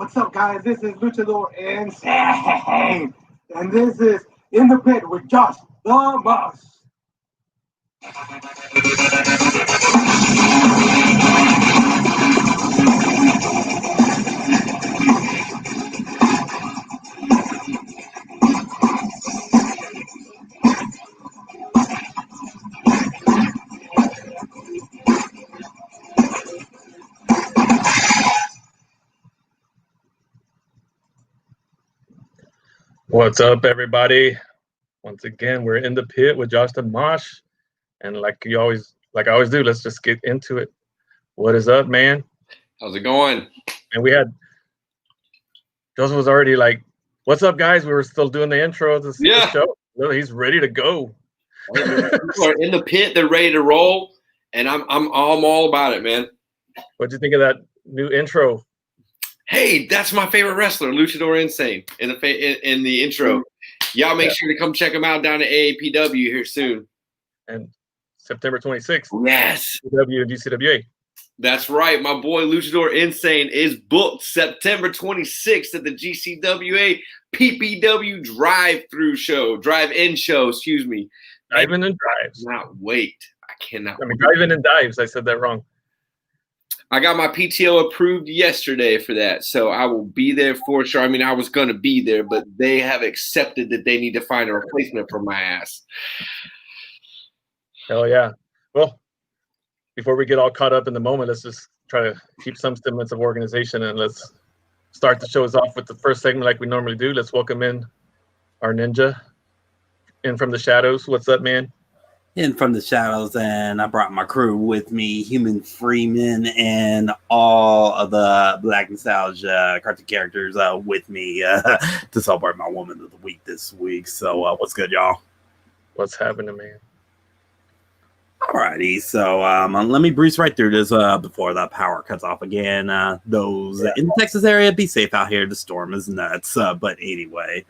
What's up, guys? This is Luchador Insane, and this is In the Pit with Josh the Mosh. What's up, everybody? Once again, we're in the pit with Josh the Mosh, and like I always do, let's just get into it. What is up, man? How's it going? And we had Joseph was already like, "What's up, guys?" We were still doing the intro of the show. He's ready to go. People are in the pit; they're ready to roll, and I'm all about it, man. What'd you think of that new intro? Hey, that's my favorite wrestler, Luchador Insane, in the intro. Y'all make sure to come check him out down at AEW here soon. And September 26th. Yes. AEW and GCWA. That's right. My boy Luchador Insane is booked September 26th at the GCWA PPW drive-in show, excuse me. Drive-in and drives. Cannot wait. I cannot wait. Drive-in and dives. I said that wrong. I got my PTO approved yesterday for that, so I will be there for sure. I mean, I was going to be there, but they have accepted that they need to find a replacement for my ass. Hell yeah. Well, before we get all caught up in the moment, let's just try to keep some semblance of organization, and let's start the shows off with the first segment like we normally do. Let's welcome in our ninja in from the shadows. What's up, man? In from the shadows, and I brought my crew with me, Human Freeman, and all of the Black Nostalgia cartoon characters with me to celebrate my Woman of the Week this week. So what's good, y'all? What's happening, man? Alrighty, so let me breeze right through this before the power cuts off again. Those in the Texas area, be safe out here. The storm is nuts. But anyway,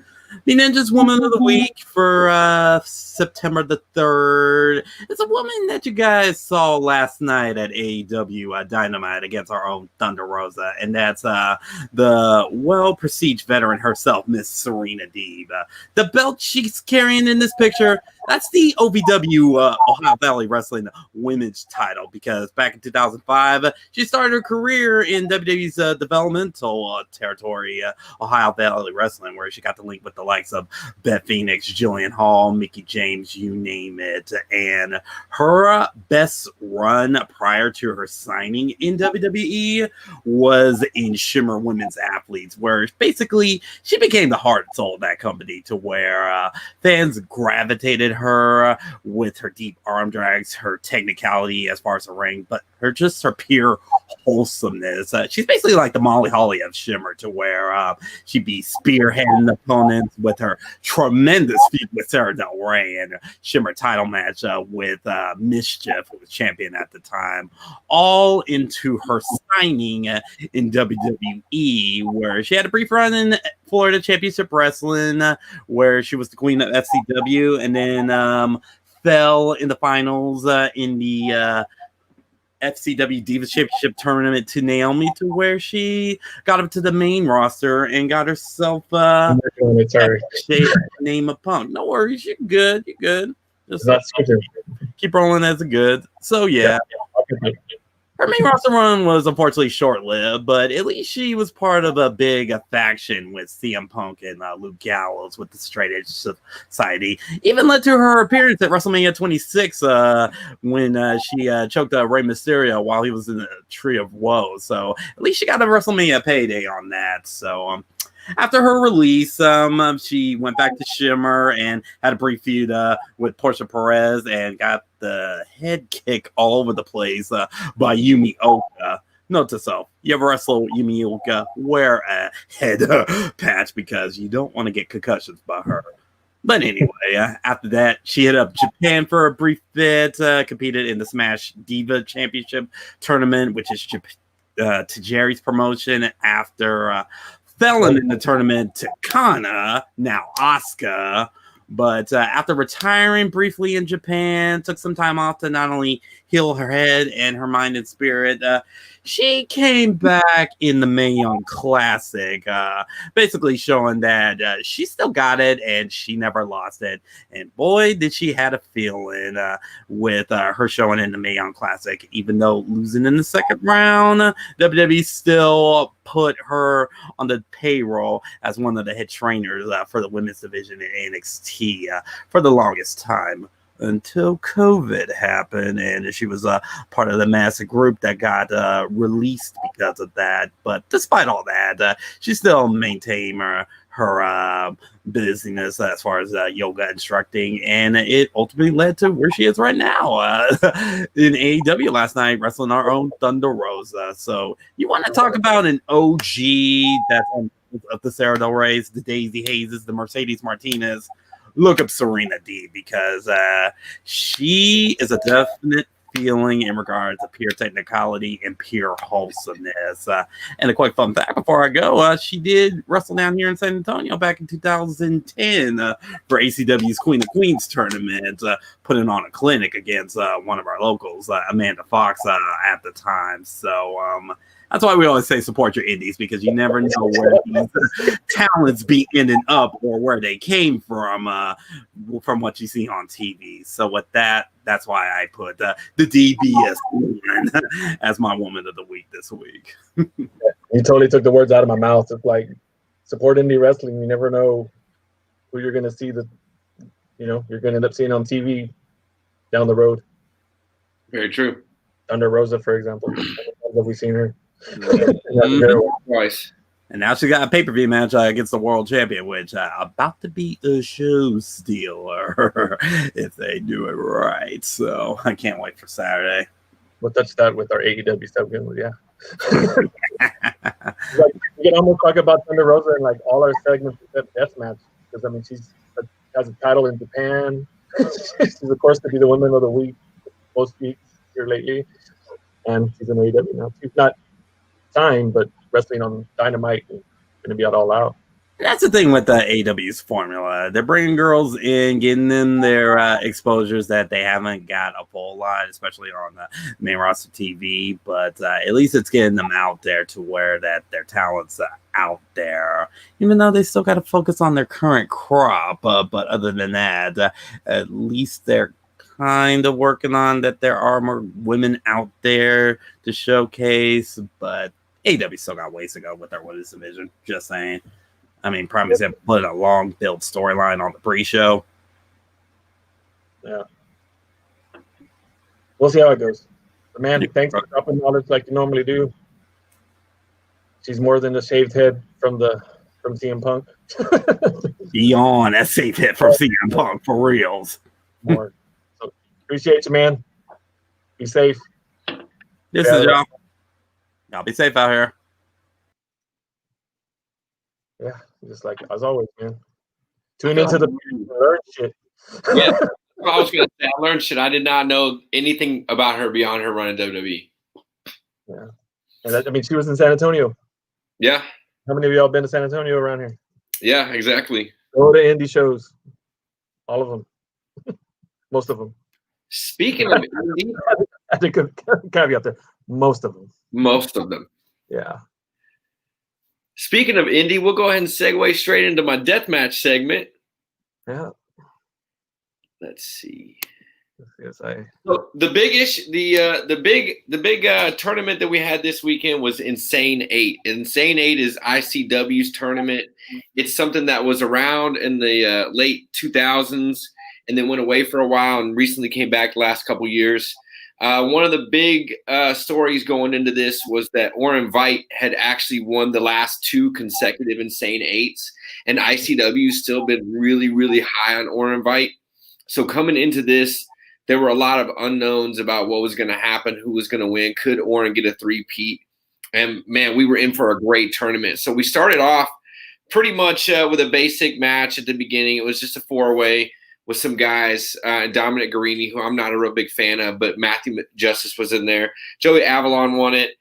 the Ninja's Woman of the Week for September the 3rd. It's a woman that you guys saw last night at AEW Dynamite against our own Thunder Rosa, and that's the well-prestiged veteran herself, Miss Serena Deeb. The belt she's carrying in this picture, that's the OVW Ohio Valley Wrestling Women's title, because back in 2005, she started her career in WWE's developmental territory, Ohio Valley Wrestling, where she got to link with the likes of Beth Phoenix, Jillian Hall, Mickie James, you name it. And her best run prior to her signing in WWE was in Shimmer Women's Athletes, where basically she became the heart and soul of that company, to where fans gravitated her with her deep arm drags, her technicality as far as the ring, but her pure wholesomeness. She's basically like the Molly Holly of Shimmer, to where she'd be spearheading opponents with her tremendous feud with Sarah Del Rey and Shimmer title match with Mischief, who was champion at the time, all into her signing in WWE, where she had a brief run in Florida Championship Wrestling, where she was the queen of FCW, and then fell in the finals in the FCW Divas Championship tournament to Naomi, to where she got up to the main roster and got herself name of Punk. No worries, you're good. You're good. Just keep rolling as a good. So yeah. Her main roster run was unfortunately short-lived, but at least she was part of a big faction with CM Punk and Luke Gallows with the Straight Edge Society. Even led to her appearance at WrestleMania 26 when she choked Rey Mysterio while he was in the Tree of Woe. So at least she got a WrestleMania payday on that. So after her release, she went back to Shimmer and had a brief feud with Portia Perez and got the head kick all over the place by Yumi Oka. Note to self, you ever wrestle with Yumi Oka, wear a head patch, because you don't want to get concussions by her. But anyway, after that, she hit up Japan for a brief bit, competed in the Smash Diva Championship tournament, which is Tajiri's promotion, after felon in the tournament to Kana, now Asuka. But after retiring briefly in Japan, took some time off to not only heal her head and her mind and spirit. She came back in the Mae Young Classic, basically showing that she still got it and she never lost it. And boy, did she had a feeling with her showing in the Mae Young Classic. Even though losing in the second round, WWE still put her on the payroll as one of the head trainers for the women's division in NXT for the longest time. Until COVID happened, and she was part of the massive group that got released because of that. But despite all that, she still maintained her busyness as far as yoga instructing, and it ultimately led to where she is right now in AEW last night, wrestling our own Thunder Rosa. So you want to talk about an OG that's on the Sarah Del Rey's, the Daisy Hayes, the Mercedes Martinez. Look up Serena D, because she is a definite feeling in regards to pure technicality and pure wholesomeness. And a quick fun fact before I go, she did wrestle down here in San Antonio back in 2010 for ACW's Queen of Queens tournament, putting on a clinic against one of our locals, Amanda Fox, at the time. So that's why we always say support your indies, because you never know where these talents be ending up or where they came from what you see on TV. So with that, that's why I put the DBS woman as my woman of the week this week. You totally took the words out of my mouth. It's like, support indie wrestling. You never know who you're going to see you're going to end up seeing on TV down the road. Very true. Thunder Rosa, for example. Have we seen her? Twice. And now she got a pay-per-view match against the world champion, which about to be a show stealer if they do it right. So I can't wait for Saturday. We'll touch that with our AEW stuff. Yeah. Like, we can almost talk about Thunder Rosa in like all our segments except death match, because I mean she has a title in Japan. She's of course to be the woman of the week most weeks here lately, and she's in AEW now. She's not signed, but wrestling on Dynamite and going to be at All Out. That's the thing with the AEW's formula. They're bringing girls in, getting them their exposures that they haven't got a whole lot, especially on the main roster TV. But at least it's getting them out there to where that their talent's out there, even though they still got to focus on their current crop. But other than that, at least they're kind of working on that there are more women out there to showcase. But AEW still got ways to go with their women's division. Just saying. I mean, prime example, put a long build storyline on the pre-show. Yeah. We'll see how it goes. But man, thanks for dropping knowledge like you normally do. She's more than a shaved head from CM Punk. Beyond that safe hit from CM Punk, for reals. More. So appreciate you, man. Be safe. This is y'all. Y'all be safe out here. Yeah, just like as always, man. Tune into the learn shit. Yeah, I was gonna say I learned shit. I did not know anything about her beyond her run in WWE. Yeah, and I mean, she was in San Antonio. Yeah. How many of y'all been to San Antonio around here? Yeah, exactly. Go to indie shows. All of them. Most of them. Speaking of indie, I think a caveat there. Most of them. Most of them. Yeah. Speaking of indie, we'll go ahead and segue straight into my deathmatch segment. Yeah. Let's see. Yes, So the big tournament that we had this weekend was Insane 8. Insane 8 is ICW's tournament. It's something that was around in the late 2000s and then went away for a while and recently came back the last couple years. One of the big stories going into this was that Orin Veidt had actually won the last 2 consecutive Insane 8s, and ICW's still been really, really high on Orin Veidt. So coming into this, there were a lot of unknowns about what was going to happen, who was going to win, could Orin get a 3-peat? And, man, we were in for a great tournament. So we started off pretty much with a basic match at the beginning. It was just a 4-way with some guys, Dominic Guarini, who I'm not a real big fan of, but Matthew Justice was in there. Joey Avalon won it.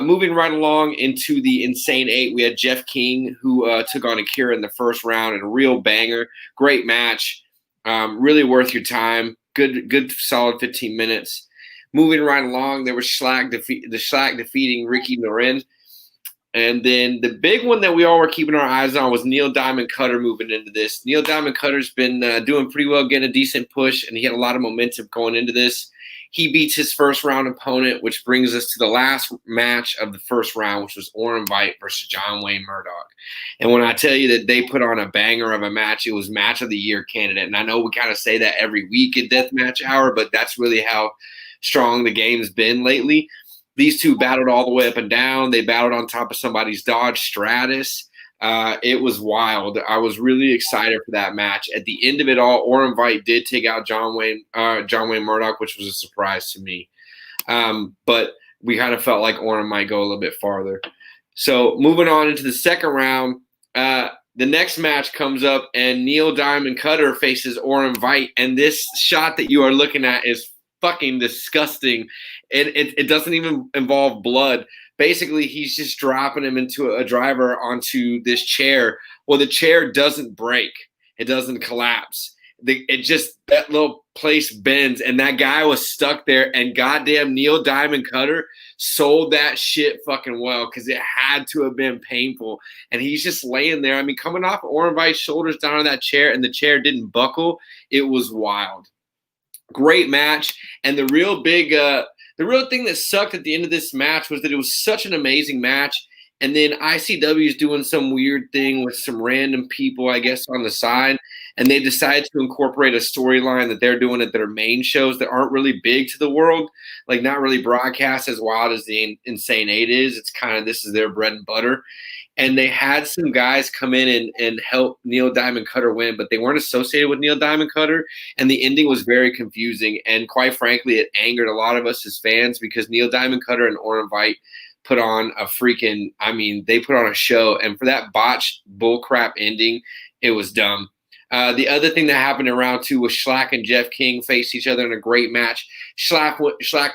Moving right along into the Insane 8, we had Jeff King, who took on Akira in the first round in a real banger. Great match. Really worth your time. Good, solid 15 minutes. moving right along. There was Schlack defeating Ricky Loren. And then the big one that we all were keeping our eyes on was Neil Diamond Cutter moving into this. Neil Diamond Cutter's been doing pretty well, getting a decent push, and he had a lot of momentum going into this. He beats his first round opponent, which brings us to the last match of the first round, which was Orin Vite versus John Wayne Murdoch. And when I tell you that they put on a banger of a match, it was match of the year candidate. And I know we kind of say that every week at Deathmatch Hour, but that's really how strong the game's been lately. These two battled all the way up and down. They battled on top of somebody's Dodge Stratus. It was wild. I was really excited for that match. At the end of it all, Orin Vite did take out John Wayne Murdoch, which was a surprise to me. But we kind of felt like Orin might go a little bit farther. So moving on into the second round, the next match comes up, and Neil Diamond Cutter faces Orin Vite. And this shot that you are looking at is fucking disgusting. It doesn't even involve blood. Basically, he's just dropping him into a driver onto this chair. Well, the chair doesn't break. It doesn't collapse. That little place bends, and that guy was stuck there, and goddamn Neil Diamond Cutter sold that shit fucking well, because it had to have been painful. And he's just laying there. I mean, coming off Orin Vite's shoulders down on that chair, and the chair didn't buckle. It was wild. Great match. And the real thing that sucked at the end of this match was that it was such an amazing match. And then ICW is doing some weird thing with some random people, I guess, on the side. And they decided to incorporate a storyline that they're doing at their main shows that aren't really big to the world, like not really broadcast as wild as the Insane 8 is. It's kind of, this is their bread and butter. And they had some guys come in and help Neil Diamond Cutter win, but they weren't associated with Neil Diamond Cutter. And the ending was very confusing. And quite frankly, it angered a lot of us as fans, because Neil Diamond Cutter and Orin Vite put on they put on a show. And for that botched bullcrap ending, it was dumb. The other thing that happened in round 2 was Schlack and Jeff King faced each other in a great match. Schlack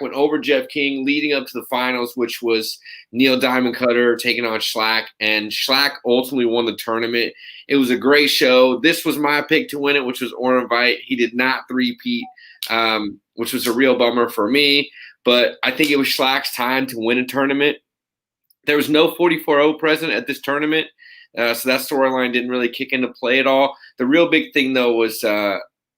went over Jeff King leading up to the finals, which was Neil Diamond Cutter taking on Schlack, and Schlack ultimately won the tournament. It was a great show. This was my pick to win it, which was Orin Vite. He did not three-peat, which was a real bummer for me, but I think it was Schlack's time to win a tournament. There was no 44-0 present at this tournament. So that storyline didn't really kick into play at all. The real big thing, though, was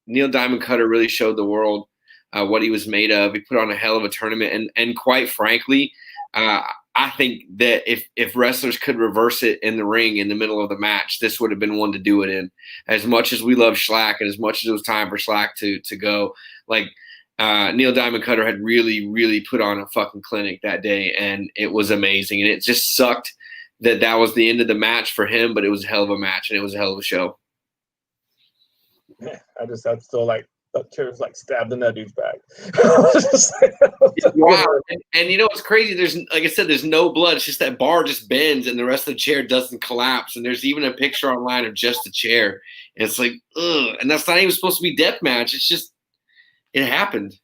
Neil Diamond Cutter really showed the world what he was made of. He put on a hell of a tournament. And quite frankly, I think that if wrestlers could reverse it in the ring in the middle of the match, this would have been one to do it in. As much as we love Schlack and as much as it was time for Schlack to go, Neil Diamond Cutter had really, really put on a fucking clinic that day, and it was amazing. And it just sucked that was the end of the match for him, but it was a hell of a match, and it was a hell of a show. Yeah, I still that chair was stabbed in that dude's back. It's wild. And you know what's crazy? There's, like I said, there's no blood. It's just that bar just bends and the rest of the chair doesn't collapse. And there's even a picture online of just the chair. And it's like, ugh. And that's not even supposed to be death match. It's just, it happened.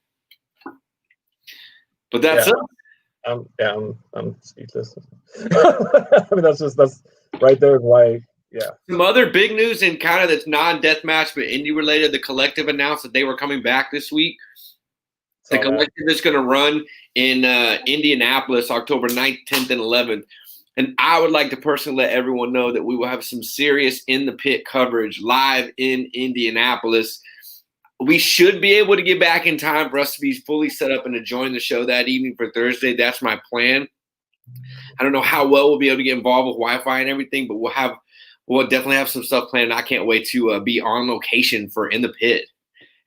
But that's it. I'm speechless. I mean, that's right there. Yeah. Some other big news in kind of that's non-death match but indie related. The Collective announced that they were coming back this week. The Collective is going to run in Indianapolis, October 9th, 10th, and 11th. And I would like to personally let everyone know that we will have some serious In the Pit coverage live in Indianapolis. We should be able to get back in time for us to be fully set up and to join the show that evening for Thursday. That's my plan. I don't know how well we'll be able to get involved with Wi-Fi and everything, but we'll definitely have some stuff planned. I can't wait to be on location for In the Pit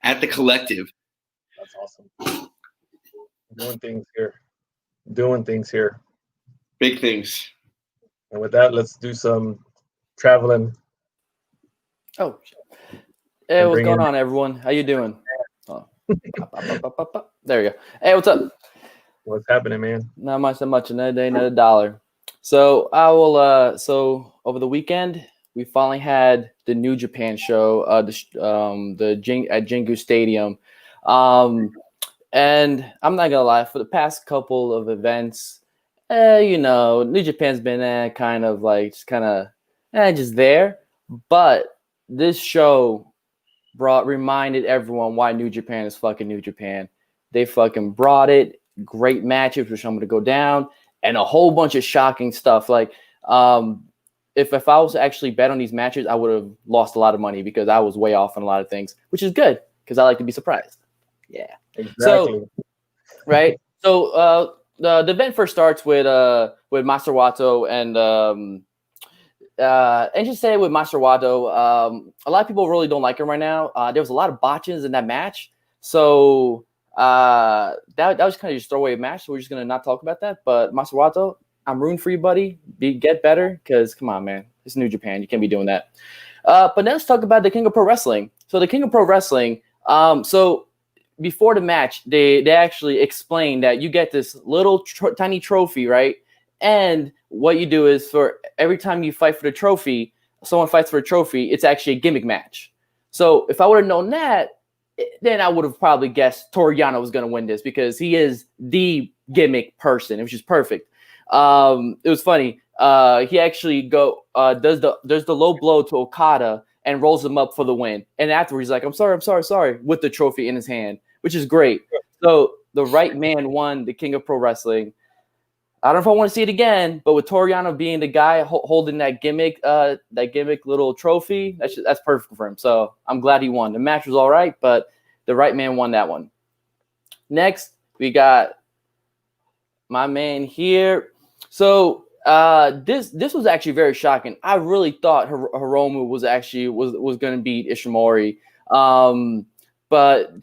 at the Collective. That's awesome. Doing things here. Big things. And with that, let's do some traveling. Oh, hey, what's going on, everyone? How you doing? Oh. There we go. Hey, what's up? What's happening, man? Not much. Another day, another dollar. So I will. So over the weekend, we finally had the New Japan show. At Jingu Stadium. And I'm not gonna lie. For the past couple of events, New Japan's been just there. But this show reminded everyone why New Japan is fucking New Japan. They fucking brought it. Great matches, which I'm going to go down, and a whole bunch of shocking stuff. Like, if I was to actually bet on these matches, I would have lost a lot of money because I was way off on a lot of things, which is good because I like to be surprised. Yeah. Exactly. So, right. So, the event first starts with Master Wato and just say with Master Wato, a lot of people really don't like him right now. There was a lot of botches in that match, so that was kind of just throwaway match. So we're just gonna not talk about that. But Master Wato, I'm rooting for you, buddy. Get better, because come on, man, it's New Japan. You can't be doing that. But now let's talk about the King of Pro Wrestling. So the King of Pro Wrestling. So before the match, they actually explained that you get this little tiny trophy, right? And what you do is for every time you fight for the trophy, someone fights for a trophy, it's actually a gimmick match. So if I would have known that, then I would have probably guessed Toru Yano was going to win this because he is the gimmick person, which is perfect. It was funny. He actually does the low blow to Okada and rolls him up for the win. And afterwards, he's like, I'm sorry, with the trophy in his hand, which is great. So the right man won the King of Pro Wrestling. I don't know if I want to see it again, but with Toru Yano being the guy holding that gimmick little trophy, that's perfect for him. So I'm glad he won. The match was all right, but the right man won that one. Next, we got my man here. So this was actually very shocking. I really thought Hiromu was going to beat Ishimori, but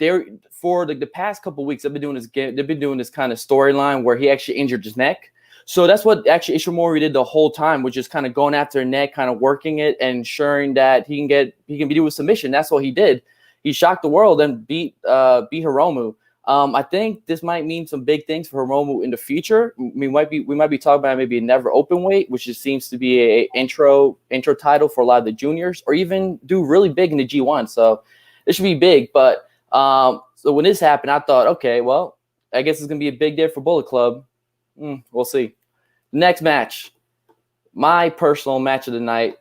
for the past couple of weeks, they've been doing this kind of storyline where he actually injured his neck. So that's what actually Ishimori did the whole time, which is kind of going after her neck, kind of working it and ensuring that he can be doing submission. That's what he did. He shocked the world and beat Hiromu. I think this might mean some big things for Hiromu in the future. We might be talking about maybe a never open weight, which just seems to be a intro title for a lot of the juniors, or even do really big in the G1. So this should be big. But so when this happened, I thought, okay, well, I guess it's gonna be a big day for Bullet Club. We'll see. Next match, my personal match of the night.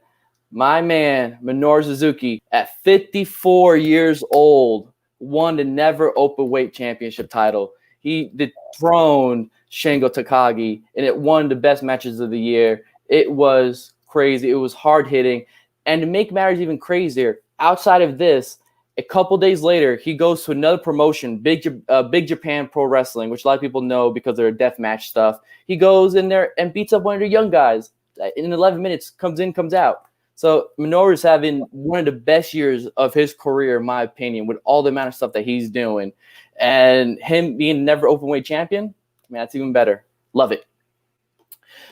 My man Minoru Suzuki, at 54 years old, won the never open weight championship title. He dethroned Shingo Takagi, and it won the best matches of the year. It was crazy. It was hard hitting, and to make matters even crazier, outside of this, a couple days later, he goes to another promotion, Big Japan Pro Wrestling, which a lot of people know because of their deathmatch stuff. He goes in there and beats up one of the young guys in 11 minutes. Comes in, comes out. So Minoru's having one of the best years of his career, in my opinion, with all the amount of stuff that he's doing. And him being never openweight champion, man, that's even better. Love it.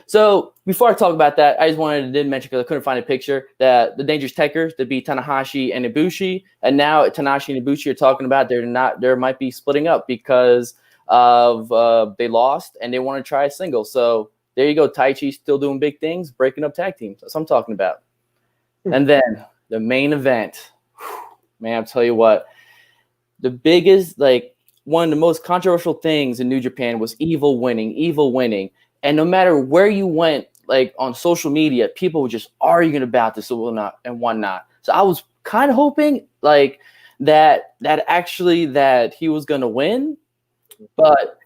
So before I talk about that, I just wanted to mention, because I couldn't find a picture, that the Dangerous Techers, that beat Tanahashi and Ibushi, and now Tanahashi and Ibushi are talking about there might be splitting up because of they lost and they want to try a single. So there you go, Taichi still doing big things, breaking up tag teams. That's what I'm talking about. And then the main event, man, I'll tell you what, the biggest, one of the most controversial things in New Japan was Evil winning. And no matter where you went, on social media, people were just arguing about this and whatnot. So I was kind of hoping that he was going to win, but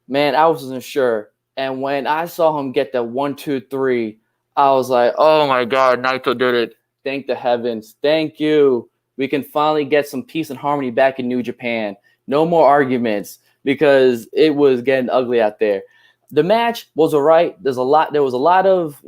man, I wasn't sure. And when I saw him get that 1, 2, 3, I was like, oh my God, Naito did it. Thank the heavens. Thank you. We can finally get some peace and harmony back in New Japan. No more arguments, because it was getting ugly out there. The match was all right. There was a lot of,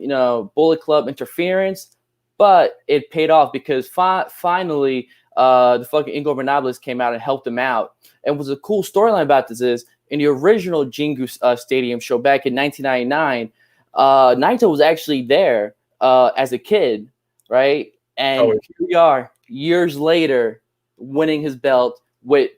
Bullet Club interference, but it paid off because finally the fucking Ingobernables came out and helped him out. And what's a cool storyline about this is, in the original Jingu Stadium show back in 1999, Naito was actually there as a kid, right? And here we are years later winning his belt with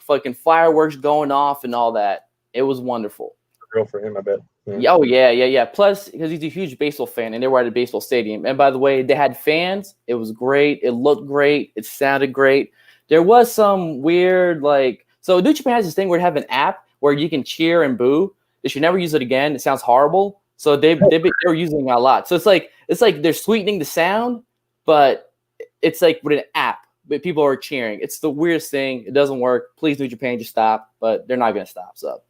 fucking fireworks going off and all that. It was wonderful. Real for him, I bet. Yeah. Oh, yeah. Plus, because he's a huge baseball fan, and they were at a baseball stadium. And by the way, they had fans. It was great. It looked great. It sounded great. There was some weird, so New Japan has this thing where they have an app where you can cheer and boo. They should never use it again. It sounds horrible. So they were using it a lot. So it's like they're sweetening the sound, but it's with an app. but people are cheering. It's the weirdest thing. It doesn't work. Please, New Japan, just stop. But they're not going to stop. So,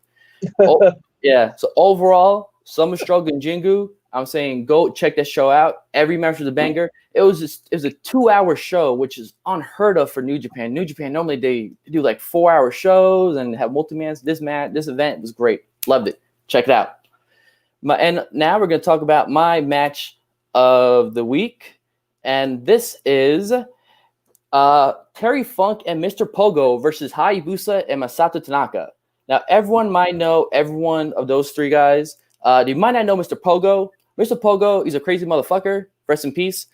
yeah. So overall, Summer Struggle and Jingu, I'm saying go check that show out. Every match was a banger. It was a 2-hour show, which is unheard of for New Japan. New Japan normally they do like 4-hour shows and have multi-mans. This event was great. Loved it. Check it out. And now we're going to talk about my match of the week, and this is Terry Funk and Mr. Pogo versus Hayabusa and Masato Tanaka. Now, everyone might know everyone of those three guys. You might not know Mr. Pogo. Mr. Pogo, he's a crazy motherfucker. Rest in peace.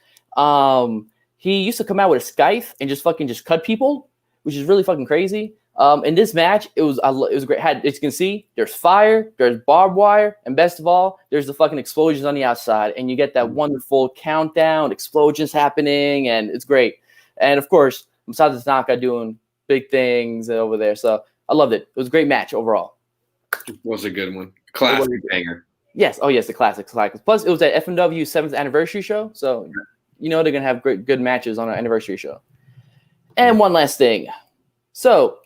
He used to come out with a scythe and just cut people, which is really fucking crazy. In this match, it was great. As you can see, there's fire, there's barbed wire, and best of all, there's the fucking explosions on the outside, and you get that wonderful countdown, explosions happening, and it's great. And of course, Masato Tanaka doing big things over there. So I loved it. It was a great match overall. It was a good one. Classic banger. Yes. Oh, yes, the classics. Plus, it was at FMW 7th anniversary show, so you know they're gonna have good matches on an anniversary show. And one last thing. So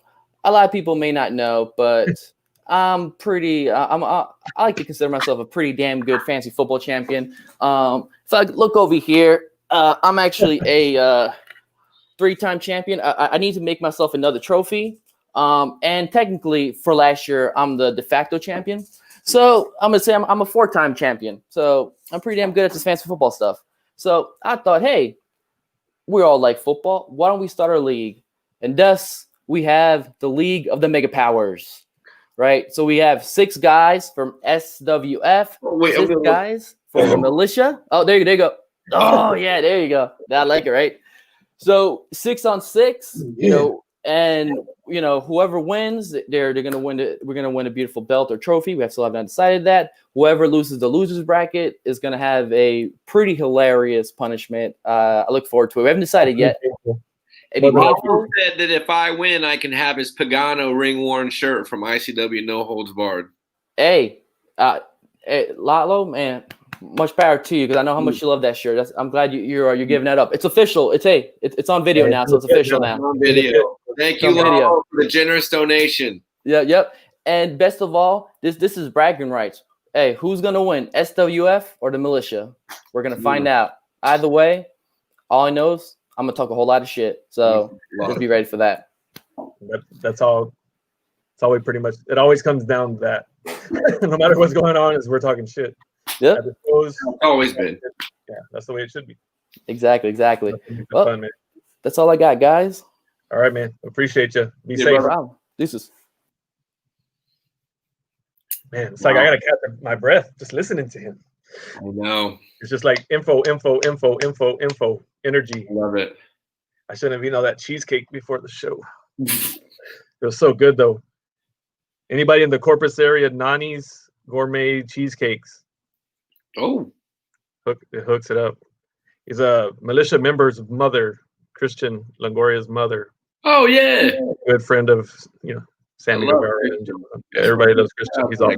a lot of people may not know, but I'm pretty. I like to consider myself a pretty damn good fantasy football champion. If I look over here, I'm actually a 3-time champion. I need to make myself another trophy. And technically, for last year, I'm the de facto champion. So I'm gonna say I'm a 4-time champion. So I'm pretty damn good at this fantasy football stuff. So I thought, hey, we all like football. Why don't we start our league? And thus we have the League of the Mega Powers, right? So we have 6 guys from SWF, 6 guys from the militia. Oh, there you go. Oh yeah, there you go. I like it, right? So 6 on 6, and whoever wins, they're gonna win. We're gonna win a beautiful belt or trophy. We still haven't decided that. Whoever loses the losers bracket is gonna have a pretty hilarious punishment. I look forward to it. We haven't decided yet. Paul said that if I win, I can have his Pagano ring-worn shirt from ICW No Holds Barred. Hey, Lalo, man, much power to you because I know how much you love that shirt. I'm glad you're giving that up. It's official. It's on video now, so it's official now. On video. Thank you, Lalo, for the generous donation. Yeah, yep. And best of all, this is bragging rights. Hey, who's gonna win, SWF or the militia? We're gonna find out. Either way, all I know is I'm gonna talk a whole lot of shit. So just be ready for that. That's all. It's always pretty much. It always comes down to that. No matter what's going on, is we're talking shit. Yeah. Always been. Yeah, that's the way it should be. Exactly. Well, fun, man. That's all I got, guys. All right, man. Appreciate you. Be safe. Deuces. Man, it's like I gotta catch my breath just listening to him. I know. It's just like info, energy. Love it. I shouldn't have eaten all that cheesecake before the show. It was so good, though. Anybody in the Corpus area, Nanis Gourmet Cheesecakes. Oh. It hooks it up. He's a militia member's mother, Christian Longoria's mother. Oh, yeah. Good friend of, Sammy Guevara. Everybody loves Christian. He's all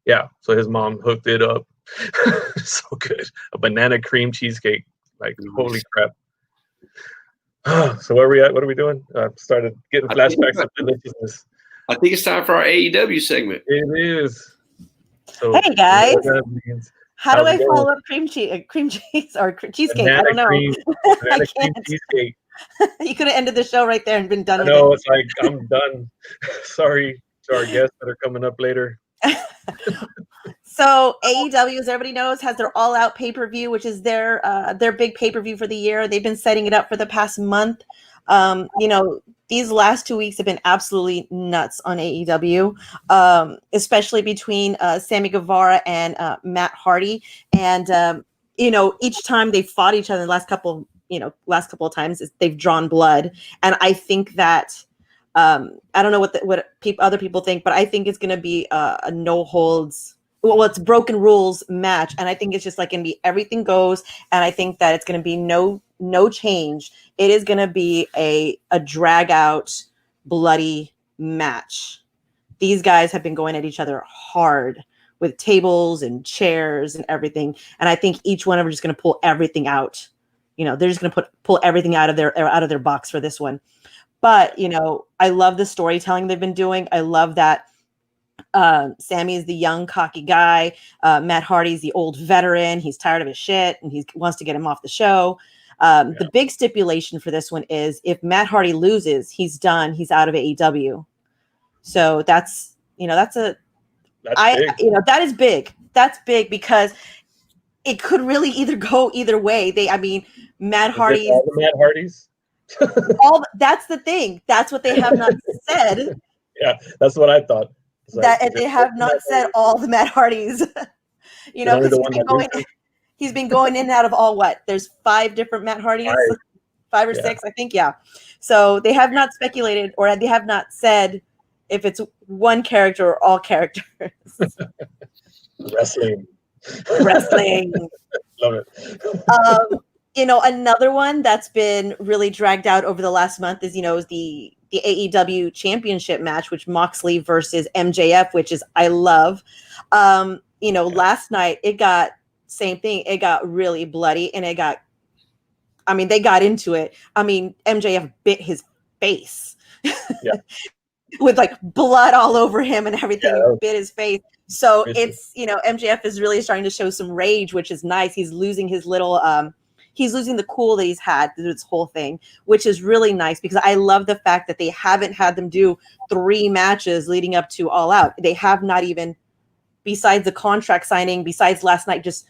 yeah. So his mom hooked it up. So good. A banana cream cheesecake. Like, holy crap. So where are we at? What are we doing? Started getting flashbacks of deliciousness. I think it's time for our AEW segment. It is. So, hey guys. How do I follow up cream cheese or cheesecake? I don't know. Banana cream cheesecake. You could have ended the show right there and been done with it. No, it's like I'm done. Sorry to our guests that are coming up later. So AEW, as everybody knows, has their All Out pay-per-view, which is their big pay-per-view for the year. They've been setting it up for the past month. These last 2 weeks have been absolutely nuts on AEW, especially between Sammy Guevara and Matt Hardy. And each time they fought each other, the last couple of times, they've drawn blood. And I think that I don't know what other people think, but I think it's going to be a no holds. Well, it's broken rules match, and I think it's just like going to be everything goes. And I think that it's going to be no change. It is going to be a drag out, bloody match. These guys have been going at each other hard with tables and chairs and everything. And I think each one of them is just going to pull everything out they're just going to pull everything out of their box for this one. But, I love the storytelling they've been doing. I love that Sammy is the young, cocky guy. Matt Hardy's the old veteran. He's tired of his shit and he wants to get him off the show. The big stipulation for this one is if Matt Hardy loses, he's done. He's out of AEW. So that's big. That is big. That's big because it could really either go either way. Matt Hardy's all the Matt Hardys. That's the thing. That's what they have not said. Yeah, that's what I thought. That they have not said all the Matt Hardys. Because he's been going in and out of all what? There's 5 different Matt Hardys, 5 or 6, I think. Yeah. So they have not speculated or they have not said if it's one character or all characters. Wrestling. Love it. Another one that's been really dragged out over the last month is, the AEW championship match, which Moxley versus MJF, which is, I love. Last night it got same thing. It got really bloody and they got into it. MJF bit his face with like blood all over him and everything. He bit his face. So it's, MJF is really starting to show some rage, which is nice. He's losing his little, he's losing the cool that he's had through this whole thing, which is really nice because I love the fact that they haven't had them do 3 matches leading up to All Out. They have not even, besides the contract signing, besides last night, just,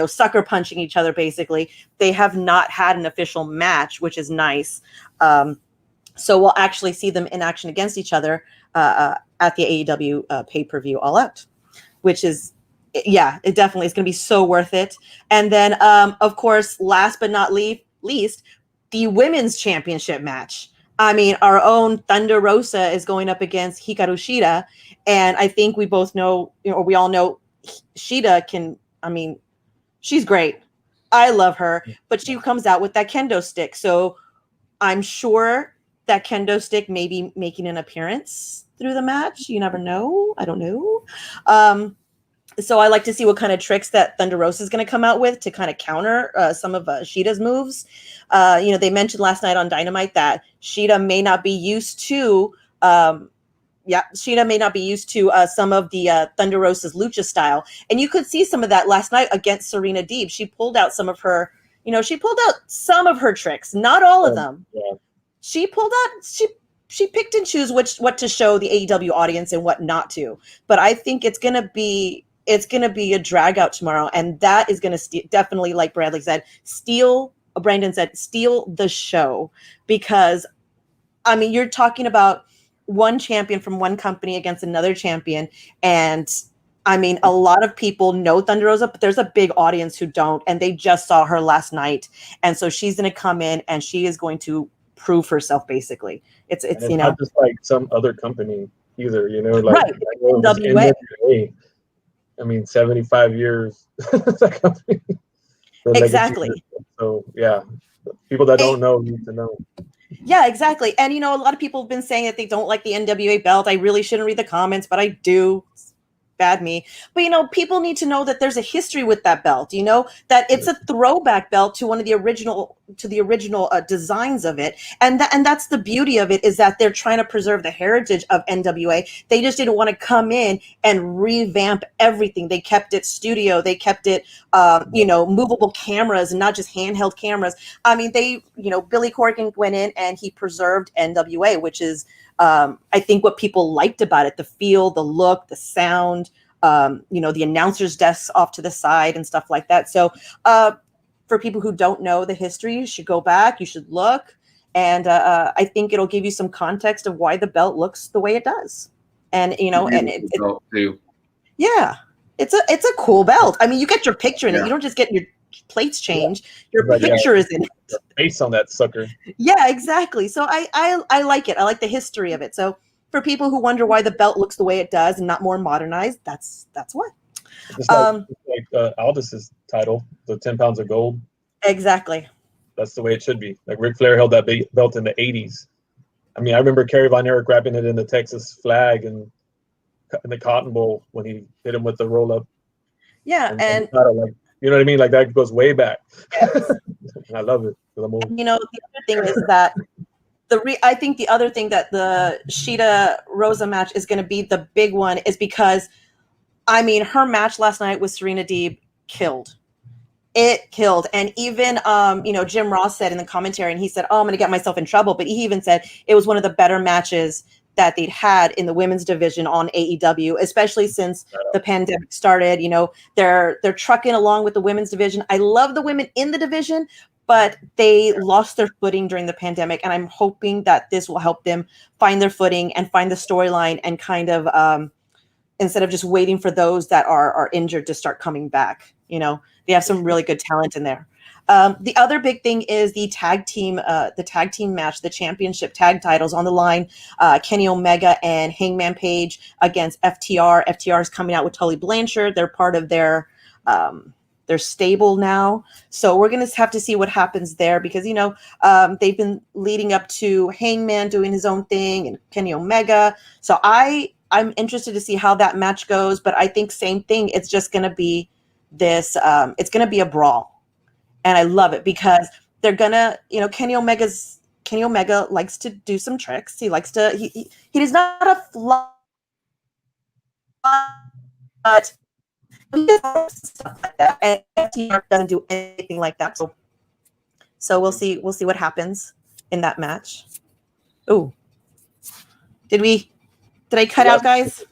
sucker punching each other, basically. They have not had an official match, which is nice. So we'll actually see them in action against each other at the AEW pay-per-view All Out, which is, it definitely is going to be so worth it. And then, of course, last but not least, the women's championship match. Our own Thunder Rosa is going up against Hikaru Shida. And I think we both know, or we all know Shida she's great. I love her, but she comes out with that kendo stick. So I'm sure that kendo stick may be making an appearance through the match. You never know. I don't know. So I like to see what kind of tricks that Thunder Rosa is going to come out with to kind of counter some of Shida's moves. They mentioned last night on Dynamite that Shida may not be used to some of the Thunder Rosa's lucha style. And you could see some of that last night against Serena Deeb. She pulled out some of her tricks, not all of them. Yeah. She picked and chose what to show the AEW audience and what not to. But I think it's going to be a drag out tomorrow. And that is going to definitely, like Brandon said, steal the show. Because, you're talking about one champion from one company against another champion. And, a lot of people know Thunder Rosa, but there's a big audience who don't. And they just saw her last night. And so she's going to come in and she is going to prove herself, basically. It's not just like some other company either, right. NWA. 75 years. Exactly. So yeah, people that don't know need to know. Yeah, exactly. And a lot of people have been saying that they don't like the NWA belt. I really shouldn't read the comments, but I do. Bad me. But people need to know that there's a history with that belt, that it's a throwback belt to one of the original designs of it. And that's the beauty of it, is that they're trying to preserve the heritage of NWA. They just didn't want to come in and revamp everything. They kept it studio. They kept it, movable cameras and not just handheld cameras. Billy Corgan went in and he preserved NWA, which is, I think what people liked about it, the feel, the look, the sound, the announcer's desks off to the side and stuff like that. So for people who don't know the history, you should go back, you should look. And I think it'll give you some context of why the belt looks the way it does. And, it's a cool belt. You get your picture in it. You don't just get your plates changed. Your picture is in it. Face on that sucker. Yeah, exactly. So I like it. I like the history of it. So for people who wonder why the belt looks the way it does and not more modernized, that's why. Just like Aldis's title, the 10 pounds of gold. Exactly. That's the way it should be. Like Ric Flair held that belt in the 80s. I remember Kerry Von Erich wrapping it in the Texas flag and in the Cotton Bowl when he hit him with the roll up. Yeah, and You know what I mean? Like that goes way back. I love it. You know, the other thing is that I think the other thing that the Shida Rosa match is going to be the big one is because, I mean, her match last night with Serena Deeb killed. It killed. And even, you know, Jim Ross said in the commentary, and he said, oh, I'm going to get myself in trouble. But he even said it was one of the better matches that they'd had in the women's division on AEW, especially since the pandemic started. You know, they're trucking along with the women's division. I love the women in the division, but they lost their footing during the pandemic. And I'm hoping that this will help them find their footing and find the storyline and kind of, instead of just waiting for those that are injured to start coming back. You know, they have some really good talent in there. The other big thing is the tag team match, the championship tag titles on the line. Kenny Omega and Hangman Page against FTR. FTR is coming out with Tully Blanchard. They're part of their stable now. So we're going to have to see what happens there because, you know, they've been leading up to Hangman doing his own thing and Kenny Omega. So I'm interested to see how that match goes, but I think same thing. It's just going to be this, it's going to be a brawl. And I love it because they're going to, you know, Kenny Omega likes to do some tricks. He likes to, he is not a flop, but he does stuff like that. And FTR doesn't do anything like that. So we'll see what happens in that match. Ooh. Did I cut out, guys?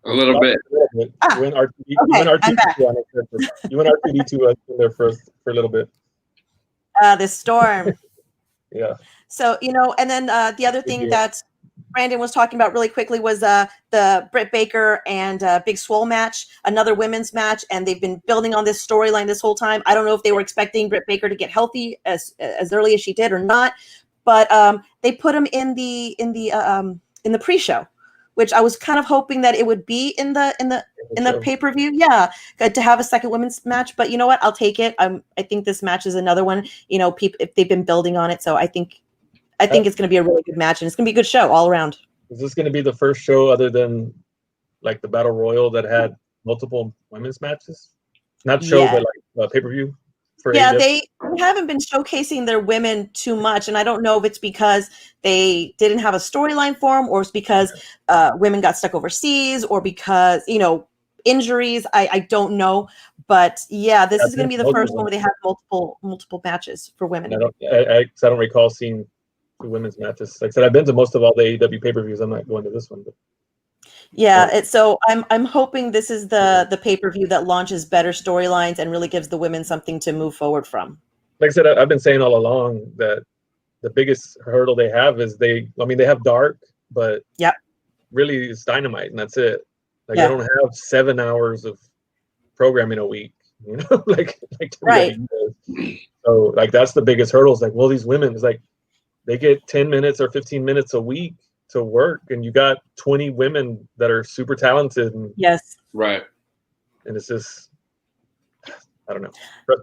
A little bit. You went R2D2 in there first for a little bit. The storm. Yeah. So, you know, and then the other thing that Brandon was talking about really quickly was the Britt Baker and Big Swole match, another women's match, and they've been building on this storyline this whole time. I don't know if they were expecting Britt Baker to get healthy as early as she did or not, but they put him in the pre-show, which I was kind of hoping that it would be in the pay-per-view. Yeah, to have a second women's match. But you know what? I'll take it. I think this match is another one. You know, if they've been building on it, so I think it's going to be a really good match, and it's going to be a good show all around. Is this going to be the first show other than like the Battle Royal that had multiple women's matches? Not show, but like pay-per-view. Yeah, they haven't been showcasing their women too much, and I don't know if it's because they didn't have a storyline for them, or it's because women got stuck overseas, or because, you know, injuries. I don't know, but yeah, this is going to be the first one where they have multiple matches for women. I don't recall seeing two women's matches. Like I said, I've been to most of all the AEW pay-per-views. I'm not going to this one, but. Yeah, so I'm hoping this is the pay-per-view that launches better storylines and really gives the women something to move forward from. Like I said, I've been saying all along that the biggest hurdle they have is they have Dark, but really it's Dynamite, and that's it. Like they don't have 7 hours of programming a week, you know, like right. So like that's the biggest hurdle. Is like, well, these women is like they get 10 minutes or 15 minutes a week to work, and you got 20 women that are super talented. And, yes. Right. And it's just, I don't know.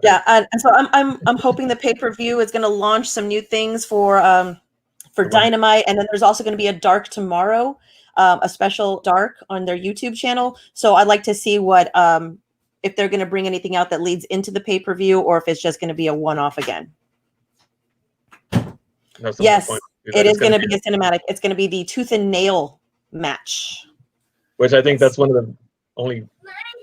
Yeah, and so I'm hoping the pay-per-view is going to launch some new things for Dynamite, and then there's also going to be a Dark tomorrow, a special Dark on their YouTube channel. So I'd like to see what if they're going to bring anything out that leads into the pay-per-view, or if it's just going to be a one-off again. Yes. It is going to be a cinematic. It's going to be the tooth and nail match. Which I think that's one of the only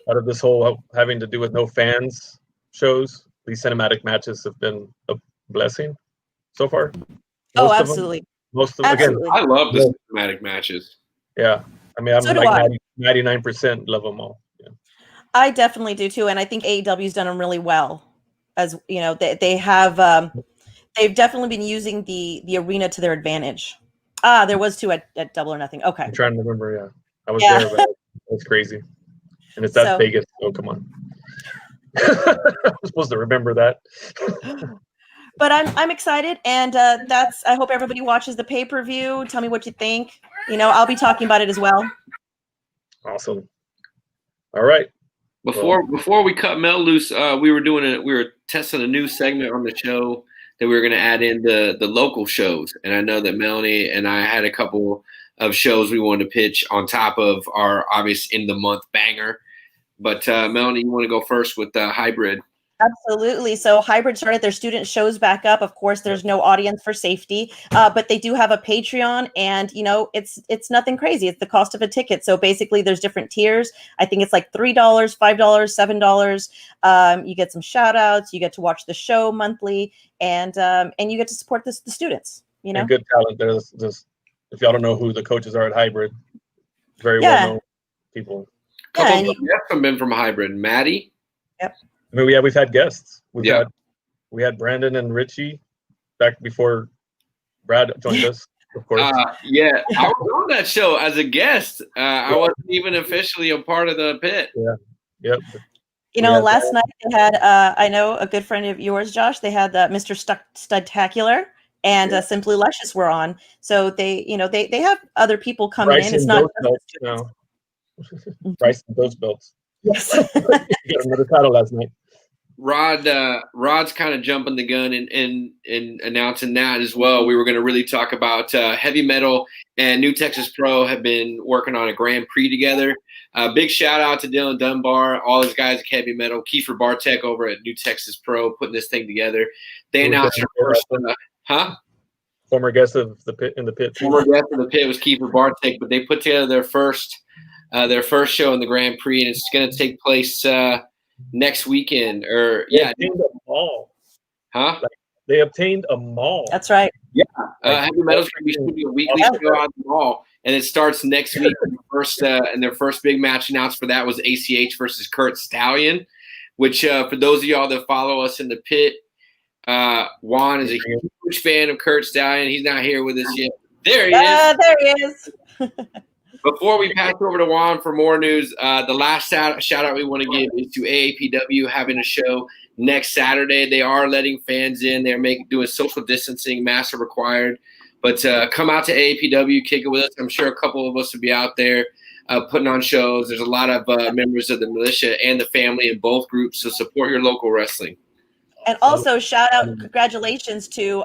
out of this whole having to do with no fans shows. These cinematic matches have been a blessing so far. Absolutely. Most of them. Again, I love the cinematic matches. Yeah. I mean, I'm so like 99% love them all. Yeah. I definitely do too. And I think AEW's done them really well. As you know, they have they've definitely been using the arena to their advantage. There was two at Double or Nothing. Okay. I'm trying to remember. Yeah, I was there, but it's crazy, and it's that Vegas. Oh, come on! I'm supposed to remember that. But I'm excited, and I hope everybody watches the pay-per-view. Tell me what you think. You know, I'll be talking about it as well. Awesome. All right. Before we cut Mel loose, we were testing a new segment on the show that we were going to add in the local shows. And I know that Melanie and I had a couple of shows we wanted to pitch on top of our obvious in the month banger. But Melanie, you want to go first with the hybrid? Absolutely. So Hybrid started their student shows back up. Of course, there's no audience for safety, but they do have a Patreon, and it's nothing crazy. It's the cost of a ticket. So basically, there's different tiers. I think it's like $3, $5, $7. You get some shout outs. You get to watch the show monthly, and you get to support the students. And good talent. There's if y'all don't know who the coaches are at Hybrid, very Yeah. well known people. A couple of guests have been from Hybrid. Maddie. Yep. I mean, we've had guests. We had Brandon and Richie back before Brad joined us, of course. Yeah, I was on that show as a guest. I wasn't even officially a part of the pit. Yeah. Yep. Last night they had, I know a good friend of yours, Josh, they had Mr. Studtacular and Simply Luscious were on. So they have other people coming in. It's not Bryce and those belts. Yes. You got another title last night. Rod's kind of jumping the gun and announcing that as well. We were going to really talk about heavy metal, and New Texas Pro have been working on a Grand Prix together. Big shout out to Dylan Dunbar, all his guys at heavy metal, Kiefer Bartek over at New Texas Pro putting this thing together. They announced their first, former guest of the pit in the pit. Former guest of the pit was Kiefer Bartek, but they put together their first show in the Grand Prix, and it's going to take place next weekend. They obtained a mall. They obtained a mall. That's right. Yeah. Heavy Metal's going to be shooting a weekly show out the mall, and it starts next week. And their first big match announced for that was ACH versus Kurt Stallion, which for those of y'all that follow us in the pit, Juan is a huge fan of Kurt Stallion. He's not here with us yet. There he is. There he is. Before we pass over to Juan for more news, the last shout out we want to give is to AAPW having a show next Saturday. They are letting fans in. They're doing social distancing, masks are required. But come out to AAPW, kick it with us. I'm sure a couple of us will be out there putting on shows. There's a lot of members of the militia and the family in both groups, so support your local wrestling. And also, shout out, congratulations to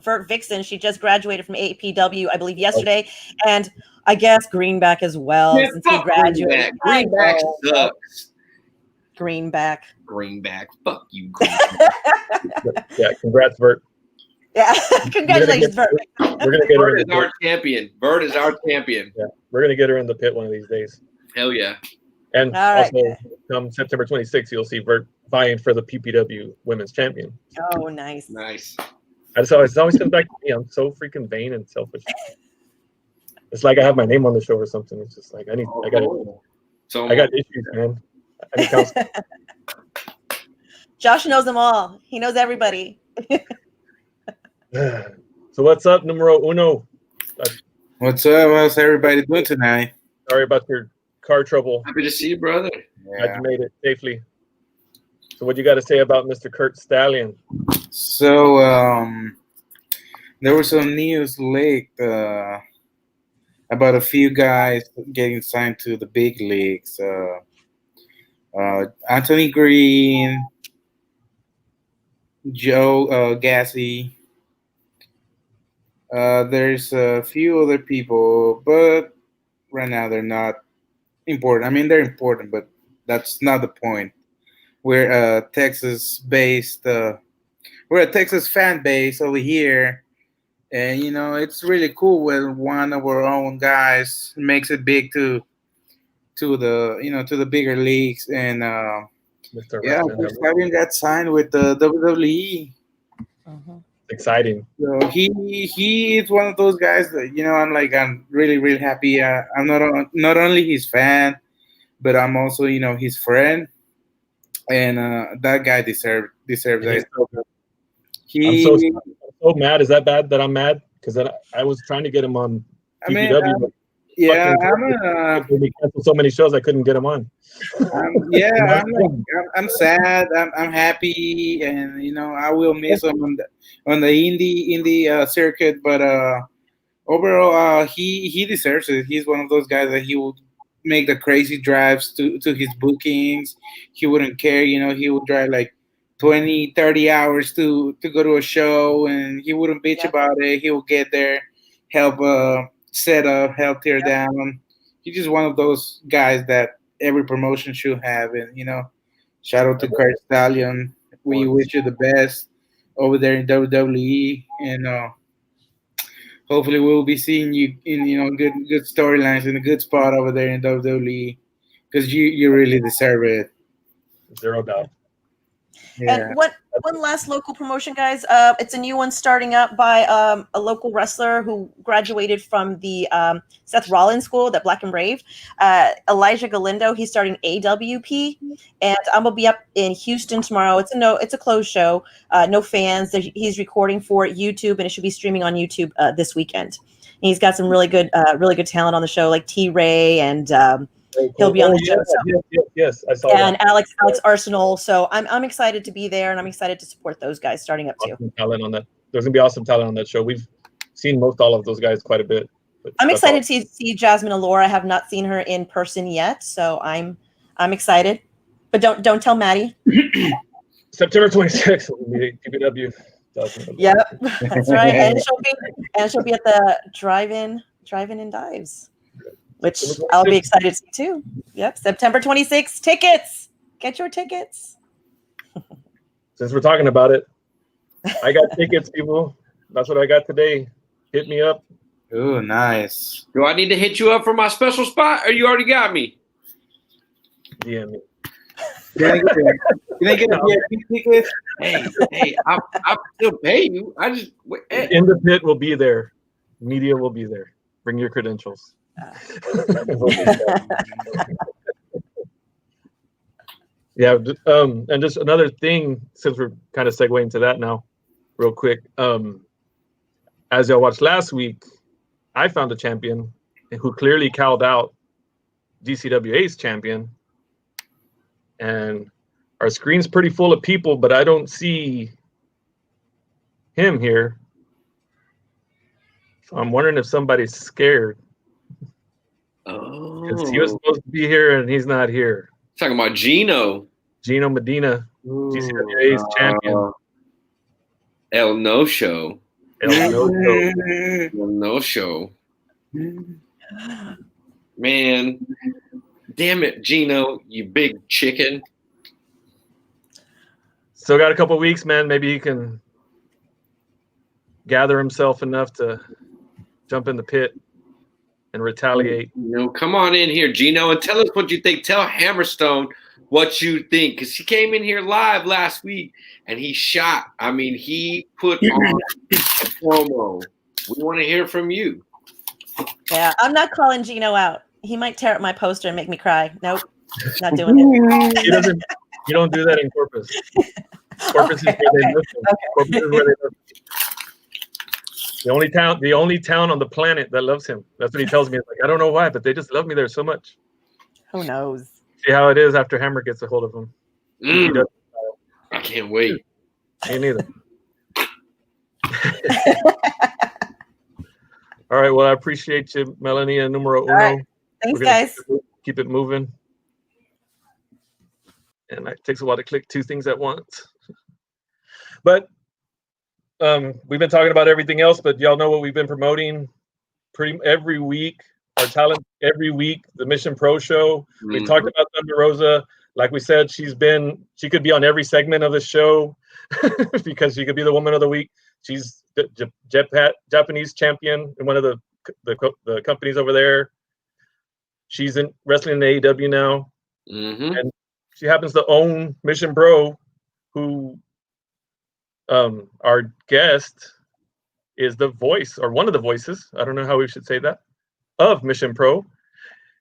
Vert Vixen. She just graduated from AAPW, I believe, yesterday. And I guess Greenback as well, since he graduated. Greenback sucks. Greenback. Fuck you, Greenback. Yeah, congrats, Vert. Yeah, congratulations, Vert. We're going to get her in Vert is our champion. Vert is our champion. Yeah, we're going to get her in the pit one of these days. Hell yeah. And also, come September 26th, you'll see Vert vying for the PPW Women's Champion. Oh, nice. It always comes back to me. I'm so freaking vain and selfish. It's like I have my name on the show or something. It's just like I got issues, man. I need counseling. Josh knows them all. He knows everybody. So what's up, numero uno? What's up? How's everybody doing tonight? Sorry about your car trouble. Happy to see you, brother. Glad you made it safely. So what you got to say about Mr. Kurt Stallion? So there was some news leaked about a few guys getting signed to the big leagues. Anthony Green, Joe Gassi. There's a few other people, but right now they're not important. I mean, they're important, but that's not the point. We're a Texas-based, we're a Texas fan base over here, and it's really cool when one of our own guys makes it big to the bigger leagues. And Stallion got signed with the WWE. Exciting. So he is one of those guys that I'm really, really happy. I'm not only his fan, but I'm also his friend, and that guy deserves it. I'm so mad. Is that bad that I'm mad? Because I was trying to get him on PPW. We canceled so many shows I couldn't get him on. I'm sad. I'm happy, and I will miss him on the indie circuit. But overall, he deserves it. He's one of those guys that he would make the crazy drives to his bookings. He wouldn't care. He would drive like 20, 30 hours to go to a show, and he wouldn't bitch about it. He would get there, help set up, help tear down. He's just one of those guys that every promotion should have. And shout out to Kurt Stallion. we wish you the best over there in WWE, and hopefully we'll be seeing you in good storylines in a good spot over there in WWE, because you really deserve it. Zero doubt. Yeah. And one last local promotion, guys. It's a new one starting up by a local wrestler who graduated from the Seth Rollins school, that Black and Brave. Elijah Galindo. He's starting AWP, and I'm gonna be up in Houston tomorrow. It's a closed show, no fans. He's recording for YouTube, and it should be streaming on YouTube this weekend. And he's got some really good talent on the show, like T Ray and. He'll be on the show. Yes, I saw that. that. And Alex Arsenal. So I'm excited to be there, and I'm excited to support those guys starting up too. Awesome talent on that. There's gonna be awesome talent on that show. We've seen all of those guys quite a bit. I'm excited to see Jasmine Allure. I have not seen her in person yet, so I'm excited. But don't tell Maddie. September 26th will be PPW. Yep, that's right. And she'll be at the drive-in and dives, which I'll be excited to see too. Yep, September 26th. Tickets. Get your tickets. Since we're talking about it, I got tickets, people. That's what I got today. Hit me up. Oh, nice. Do I need to hit you up for my special spot, or you already got me? Yeah, me. Can I get a VIP ticket? Hey, I'll still pay you. I just In the pit will be there. Media will be there. Bring your credentials. Yeah, and just another thing, since we're kind of segueing to that now, real quick. As y'all watched last week, I found a champion who clearly called out DCWA's champion, and our screen's pretty full of people, but I don't see him here. So I'm wondering if somebody's scared. Because he was supposed to be here and he's not here. Talking about Gino Medina, DCWA's champion. El No Show. No Show. Man, damn it, Gino, you big chicken. Still got a couple weeks, man. Maybe he can gather himself enough to jump in the pit and retaliate. Come on in here, Gino, and tell us what you think. Tell Hammerstone what you think, because he came in here live last week and he shot. I mean, he put on a promo. We want to hear from you. Yeah, I'm not calling Gino out. He might tear up my poster and make me cry. Nope, not doing it. You don't do that in Corpus. Corpus is where they live. Corpus is where they live. The only town on the planet that loves him. That's what he tells me. It's like, I don't know why, but they just love me there so much. Who knows? See how it is after Hammer gets a hold of him. I can't wait. Me neither. All right. Well, I appreciate you, Melanie and Numero Uno. Right. Thanks, guys. Keep it moving. And it takes a while to click two things at once. But we've been talking about everything else, but y'all know what we've been promoting pretty every week. Our talent every week, the Mission Pro show. We talked about Thunder Rosa. Like we said, she could be on every segment of the show because she could be the woman of the week. She's the Japanese champion in one of the companies over there. She's in wrestling in AEW now. And she happens to own Mission Pro, who our guest is the voice, or one of the voices, I don't know how we should say that, of Mission Pro.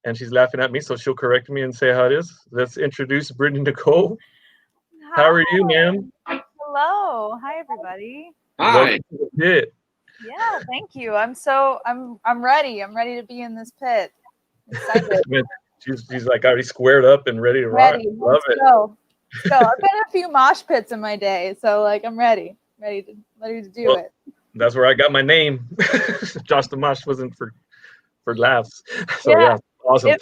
And she's laughing at me, so she'll correct me and say how it is. Let's introduce Brittany Nicole. Hi. How are you, ma'am? Hello. Hi, everybody. Hi. Yeah, thank you. I'm ready. I'm ready to be in this pit. Excited. She's like already squared up and ready to rock. Love it. Go. I've been in a few mosh pits in my day, so like I'm ready to do it. That's where I got my name. Josh the Mosh wasn't for laughs. So yeah awesome.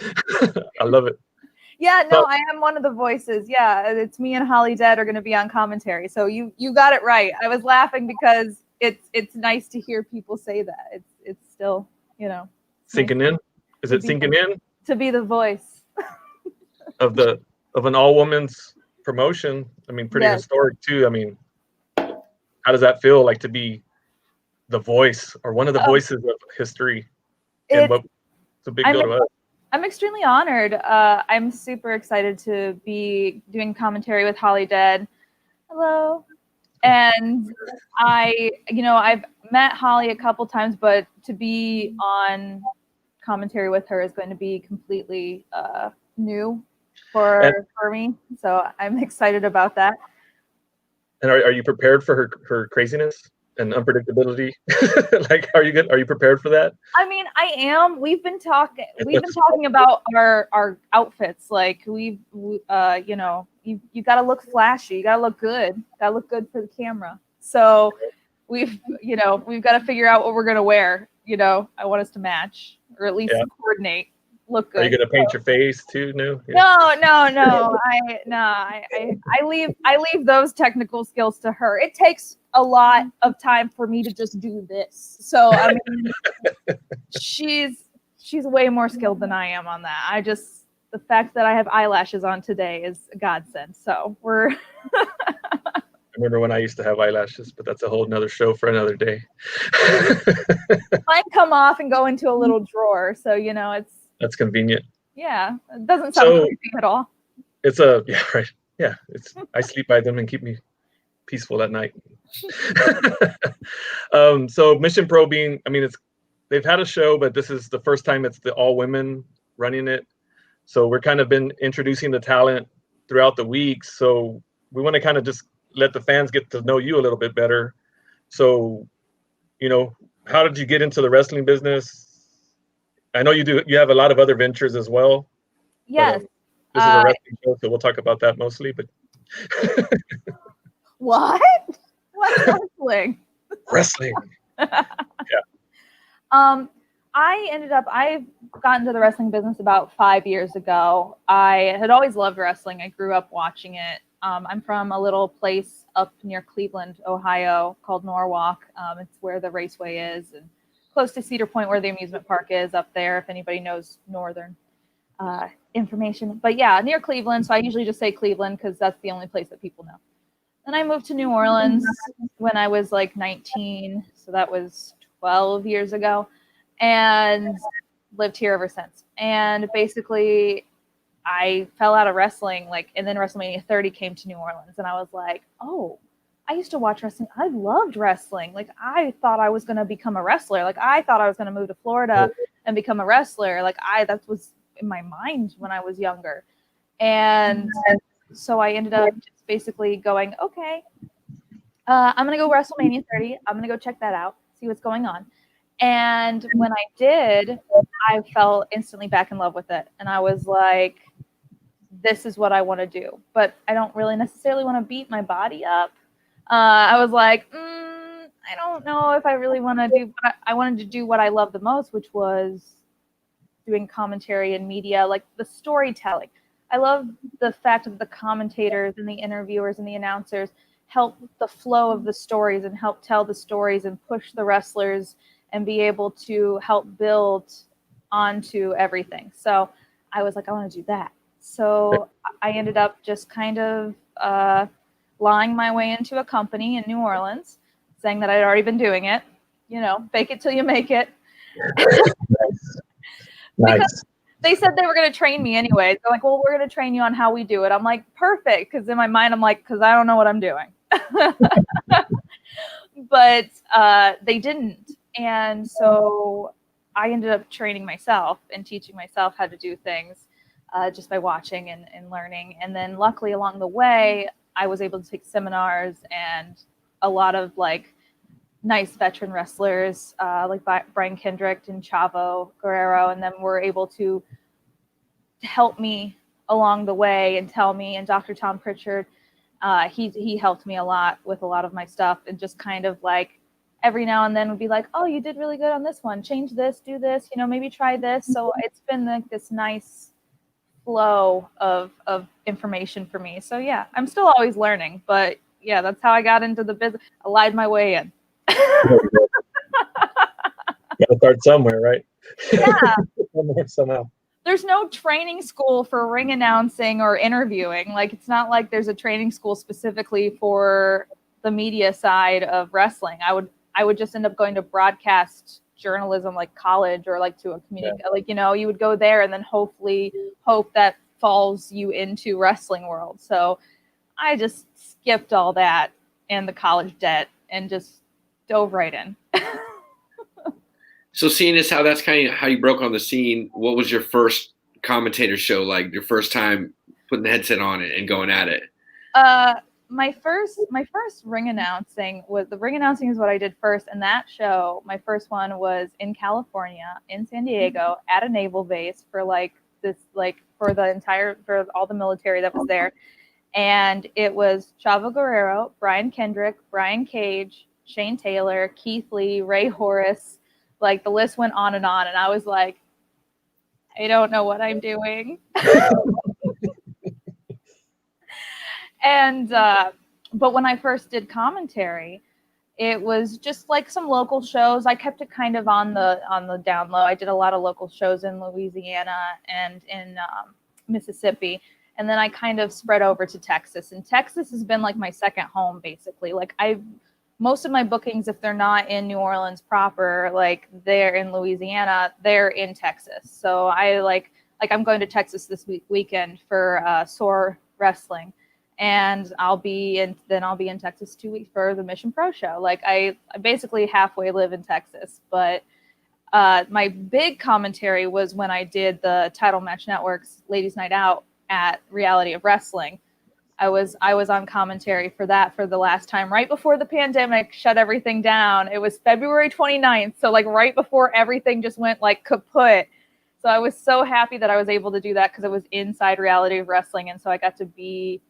I love it. Yeah, no, I am one of the voices. Yeah, it's me and Holly Dead are going to be on commentary. So you got it right. I was laughing because it's nice to hear people say that. It's still, sinking in. Is it sinking in? To be the voice of an all woman's promotion. I mean, pretty Yes. historic too. I mean, how does that feel like to be the voice or one of the voices of history? And It's- it's a big deal to us. I'm extremely honored. I'm super excited to be doing commentary with Holly Dead. Hello. And I've met Holly a couple times, but to be on commentary with her is going to be completely new for me. So I'm excited about that. And are you prepared for her craziness and unpredictability? Like, are you prepared for that? I mean, I am. We've been talking about our outfits. Like you got to look flashy. You got to look good. Got to look good for the camera. So we've got to figure out what we're going to wear. I want us to match or at least coordinate. Look good. Are you going to paint your face too? No. No. I leave those technical skills to her. It takes a lot of time for me to just do this. So I mean, she's way more skilled than I am on that. The fact that I have eyelashes on today is a godsend. So we're. I remember when I used to have eyelashes, but that's a whole nother show for another day. Mine come off and go into a little drawer. So it's. That's convenient. Yeah, it doesn't sound creepy at all. It's right. Yeah, I sleep by them and keep me peaceful at night. So Mission Pro they've had a show, but this is the first time it's the all women running it. So we're kind of been introducing the talent throughout the week. So we want to kind of just let the fans get to know you a little bit better. So, how did you get into the wrestling business? I know you have a lot of other ventures as well. Yes. But, this is a wrestling show, so we'll talk about that mostly. But what? What's wrestling? Wrestling. Yeah. I've gotten into the wrestling business about 5 years ago. I had always loved wrestling. I grew up watching it. I'm from a little place up near Cleveland, Ohio called Norwalk. It's where the raceway is and close to Cedar Point where the amusement park is up there, if anybody knows northern information. But yeah, near Cleveland. So I usually just say Cleveland because that's the only place that people know. Then I moved to New Orleans when I was like 19. So that was 12 years ago. And lived here ever since. And basically, I fell out of wrestling, and then WrestleMania 30 came to New Orleans, and I was like, oh, I used to watch wrestling. I loved wrestling. I thought I was going to become a wrestler. I thought I was going to move to Florida and become a wrestler. That was in my mind when I was younger. And so I ended up just basically going, okay, I'm going to go WrestleMania 30. I'm going to go check that out, see what's going on. And when I did, I fell instantly back in love with it. And I was like, this is what I want to do. But I don't really necessarily want to beat my body up. I was like, I don't know if I really want to do, but I wanted to do what I love the most, which was doing commentary and media, the storytelling. I love the fact that the commentators and the interviewers and the announcers help the flow of the stories and help tell the stories and push the wrestlers and be able to help build onto everything. So I was like, I want to do that. So I ended up just kind of lying my way into a company in New Orleans, saying that I'd already been doing it. Fake it till you make it. Nice. Because they said they were going to train me anyway. They're like, well, we're going to train you on how we do it. I'm like, perfect. Because in my mind, I'm like, because I don't know what I'm doing. But they didn't. And so I ended up training myself and teaching myself how to do things just by watching and learning. And then luckily along the way, I was able to take seminars and a lot of nice veteran wrestlers like Brian Kendrick and Chavo Guerrero, and then were able to help me along the way and tell me. And Dr. Tom Pritchard, he helped me a lot with a lot of my stuff, and just kind of every now and then would be like, oh, you did really good on this one. Change this, do this, maybe try this. So it's been this nice flow of information for me. So yeah, I'm still always learning, but yeah, that's how I got into the business. I lied my way in. Gotta start somewhere, right? Yeah. Somehow. there's no training school for ring announcing or interviewing. Like, it's not like there's a training school specifically for the media side of wrestling. I would just end up going to broadcast journalism, like college, or like to a community, like, you know, you would go there and then hopefully hope that falls you into wrestling world. So I just skipped all that and the college debt and just dove right in. So seeing as how that's kind of how you broke on the scene, what was your first commentator show like? Your first time putting the headset on it and going at it? My first ring announcing is what I did first, and that show, my first one was in California, in San Diego, at a naval base for for all the military that was there, and it was Chavo Guerrero, Brian Kendrick, Brian Cage, Shane Taylor, Keith Lee, Ray Horace, like the list went on, and I was like, I don't know what I'm doing. And but when I first did commentary, it was just like some local shows. I kept it kind of on the down low. I did a lot of local shows in Louisiana and in Mississippi, and then I kind of spread over to Texas. And Texas has been like my second home, basically. Like most of my bookings, if they're not in New Orleans proper, like they're in Louisiana, they're in Texas. So I like I'm going to Texas this weekend for SOAR Wrestling. And I'll be in Texas 2 weeks for the Mission Pro show. Like I basically halfway live in Texas. But my big commentary was when I did the Title Match Network's Ladies Night Out at Reality of Wrestling. I was on commentary for that for the last time, right before the pandemic shut everything down. It was February 29th. So like right before everything just went like kaput. So I was so happy that I was able to do that because it was inside Reality of Wrestling. And so I got to be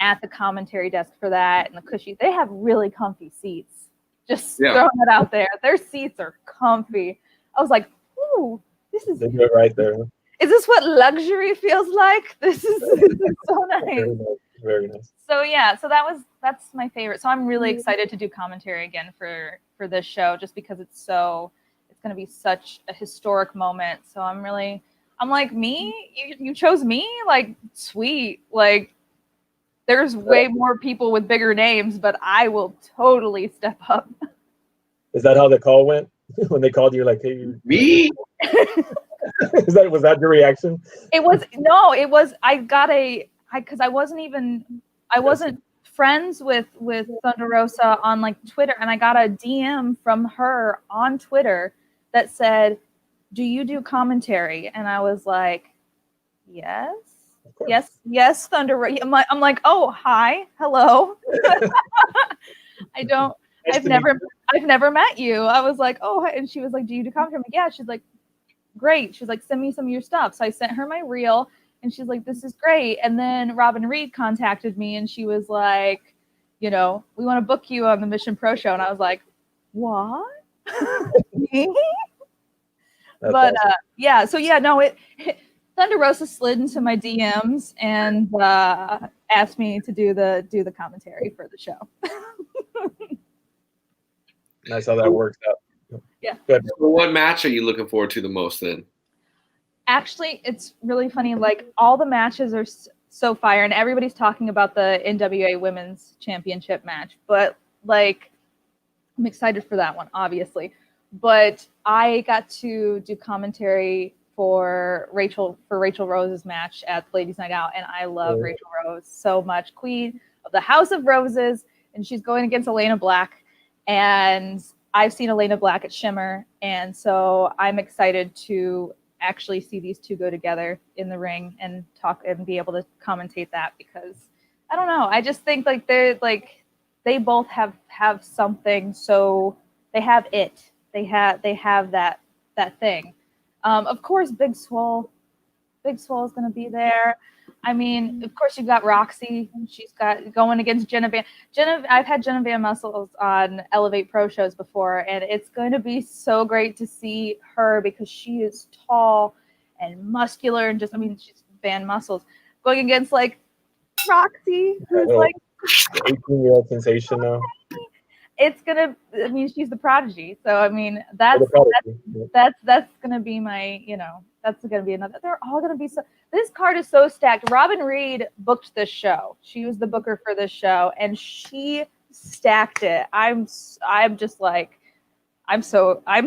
at the commentary desk for that, and the cushy. They have really comfy seats. Just throwing it out there. Their seats are comfy. I was like, ooh, this is. They do it right there. Is this what luxury feels like? This is so nice. Very nice. So yeah, that's my favorite. So I'm really excited to do commentary again for this show, just because it's going to be such a historic moment. So I'm like, me? You chose me? Like, sweet. Like, there's way more people with bigger names, but I will totally step up. Is that how the call went? When they called you, like, hey, me? Was that your reaction? Because I wasn't friends with Thunder Rosa on like Twitter, and I got a DM from her on Twitter that said, "Do you do commentary?" And I was like, yes. Yes, Thunder. I'm like, oh, hi, hello. I've never met you. I was like, oh, hi. And she was like, do you do commentary? I'm like, yeah. She's like, great. She's like, send me some of your stuff. So I sent her my reel, and she's like, this is great. And then Robin Reed contacted me, and she was like, you know, we want to book you on the Mission Pro show. And I was like, what? Me? But awesome. Yeah. So yeah, no, Thunder Rosa slid into my DMs and asked me to do the commentary for the show. Nice how that works out. Yeah. Good. So what match are you looking forward to the most then? Actually, it's really funny. Like, all the matches are so fire, and everybody's talking about the NWA Women's Championship match. But like, I'm excited for that one, obviously. But I got to do commentary for Rachel Rose's match at Ladies Night Out, and I love Rachel Rose so much, Queen of the House of Roses, and she's going against Elena Black, and I've seen Elena Black at Shimmer, and so I'm excited to actually see these two go together in the ring and talk and be able to commentate that, because I don't know, I just think like they both have something, so they have that thing. Of course, Big Swole is going to be there. I mean, of course, you've got Roxy. She's got going against Jenna Van. I've had Jenna Van Muscles on Elevate Pro shows before, and it's going to be so great to see her because she is tall and muscular and she's Van Muscles going against like Roxy, who's like 18-year-old sensation now. I mean, she's the prodigy. So I mean, that's gonna be my, that's gonna be another. They're all gonna be so. This card is so stacked. Robin Reed booked this show. She was the booker for this show, and she stacked it. I'm just like, I'm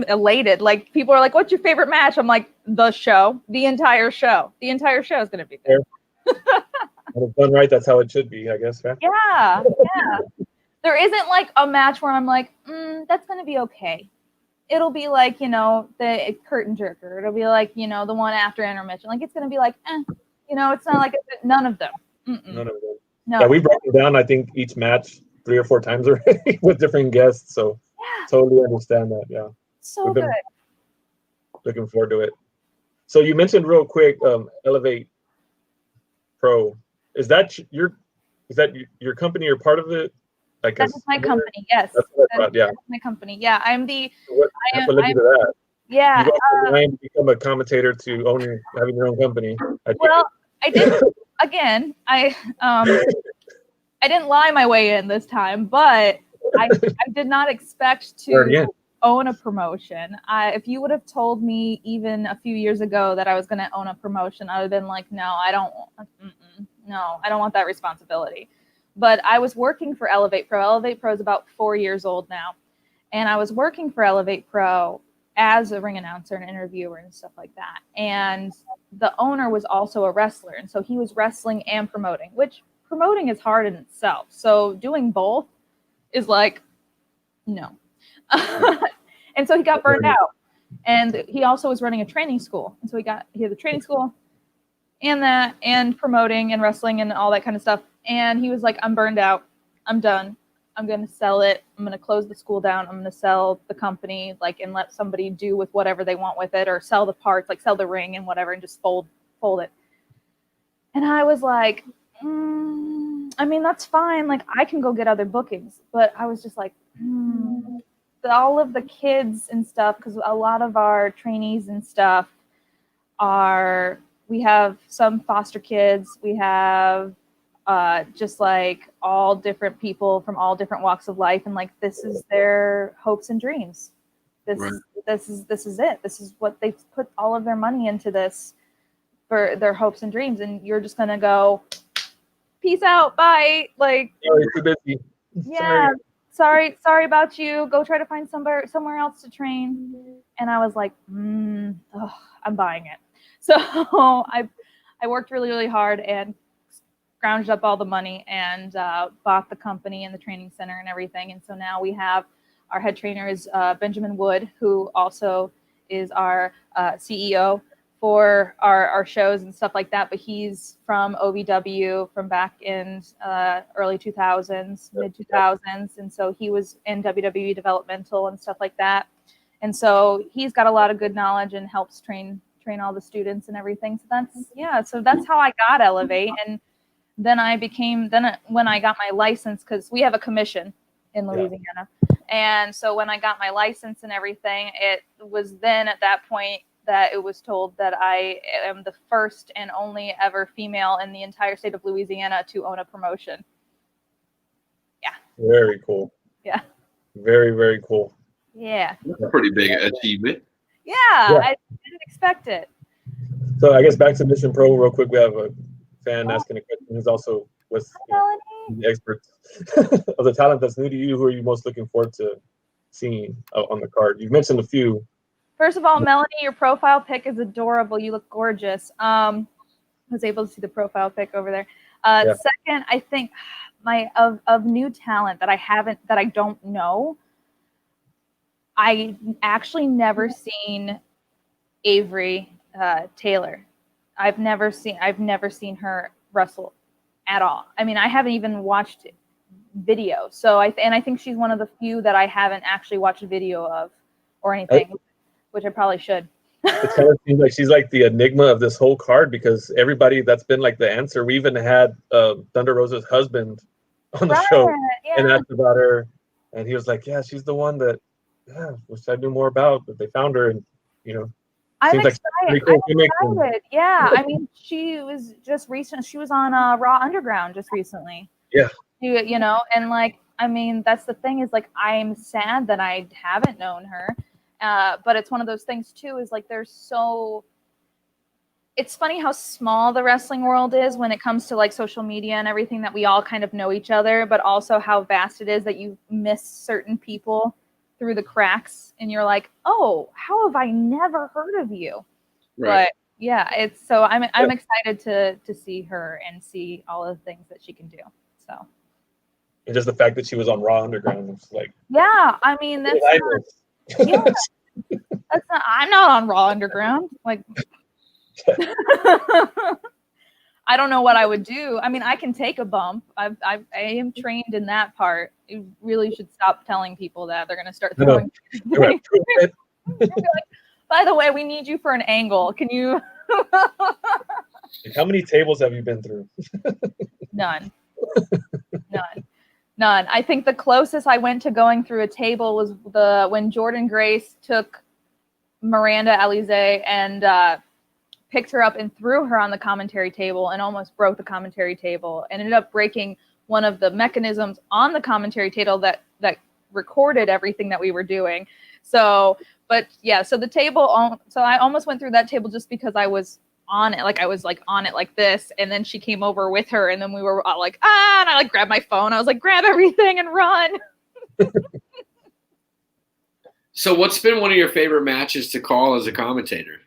elated. Like, people are like, "What's your favorite match?" I'm like, the show, the entire show. The entire show is gonna be good. When it's done right, that's how it should be, I guess. Right? Yeah. There isn't like a match where I'm like, that's gonna be okay. It'll be like, the curtain jerker. It'll be like, the one after intermission. Like, it's gonna be like, it's not like none of them. None of them. No. Yeah, we broke it down. I think each match 3 or 4 times already with different guests. So totally understand that. Yeah. So good. Looking forward to it. So you mentioned real quick, Elevate Pro. Is that your company or part of it? Like that is my company. Yes. That's my company. Yeah, I'm the. What led you to that? Yeah. You got to become a commentator to having your own company. I did. Again, I didn't lie my way in this time, but I did not expect to own a promotion. If you would have told me even a few years ago that I was going to own a promotion, I would have been like, no, I don't want that responsibility. But I was working for Elevate Pro. Elevate Pro is about 4 years old now. And I was working for Elevate Pro as a ring announcer and interviewer and stuff like that. And the owner was also a wrestler. And so he was wrestling and promoting, which promoting is hard in itself. So doing both is like, no. And so he got burned out. And he also was running a training school. And so he had the training school and promoting and wrestling and all that kind of stuff. And he was like, I'm burned out. I'm done. I'm going to sell it. I'm going to close the school down. I'm going to sell the company, and let somebody do with whatever they want with it, or sell the parts, sell the ring and whatever, and just fold it. And I was like, I mean, that's fine. I can go get other bookings. But I was just like, all of the kids and stuff, because a lot of our trainees and stuff we have some foster kids. We have just all different people from all different walks of life, and this is their hopes and dreams. This is it. This is what they've put all of their money into this for their hopes and dreams, and you're just gonna go, peace out, bye. Sorry, too busy. Yeah, sorry about you. Go try to find somewhere else to train. And I was like, I'm buying it. So I worked really, really hard and scrounged up all the money and bought the company and the training center and everything. And so now we have our head trainer is Benjamin Wood, who also is our CEO for our shows and stuff like that. But he's from OVW from back in early 2000s, mid 2000s. And so he was in WWE developmental and stuff like that. And so he's got a lot of good knowledge and helps train all the students and everything. So that's how I got Elevate. And then when I got my license, because we have a commission in Louisiana. And so when I got my license and everything, it was then at that point that it was told that I am the first and only ever female in the entire state of Louisiana to own a promotion. Yeah. Very cool. Yeah. Very, very cool. Yeah. That's a pretty big achievement. Yeah. I didn't expect it. So I guess back to Mission Pro real quick. We have a fan asking a question who's also with the experts of the talent that's new to you. Who are you most looking forward to seeing on the card? You've mentioned a few. First of all, Melanie, your profile pic is adorable. You look gorgeous. I was able to see the profile pic over there. Second, I think of new talent that I don't know. I actually never seen Avery Taylor. I've never seen her wrestle at all. I mean, I haven't even watched video. So I think she's one of the few that I haven't actually watched a video of or anything, which I probably should. It kind of seems like she's like the enigma of this whole card, because everybody that's been like the answer. We even had Thunder Rosa's husband on the show and asked about her, and he was like, "Yeah, she's the one that wish I knew more about." But they found her, and I'm seems excited. Like I'm excited. Yeah, I mean, she was just recent. She was on Raw Underground just recently. Yeah. And I mean, that's the thing is like I'm sad that I haven't known her, but it's one of those things too. Is like it's funny how small the wrestling world is when it comes to like social media and everything that we all kind of know each other, but also how vast it is that you miss certain people through the cracks and you're like, oh, how have I never heard of you? Right. But yeah, I'm excited to see her and see all of the things that she can do. So. And just the fact that she was on Raw Underground, it's like. Yeah, I mean that's that's not. I'm not on Raw Underground. Like, I don't know what I would do. I mean, I can take a bump. I am trained in that part. You really should stop telling people that. They're gonna start throwing. Like, by the way, we need you for an angle. Can you? How many tables have you been through? None. I think the closest I went to going through a table was when Jordan Grace took Miranda Alizé and picked her up and threw her on the commentary table and almost broke the commentary table and ended up breaking one of the mechanisms on the commentary table that recorded everything that we were doing. So the table, so I almost went through that table just because I was on it, like I was like on it like this, and then she came over with her, and then we were all like, and I like grabbed my phone. I was like, grab everything and run. So what's been one of your favorite matches to call as a commentator?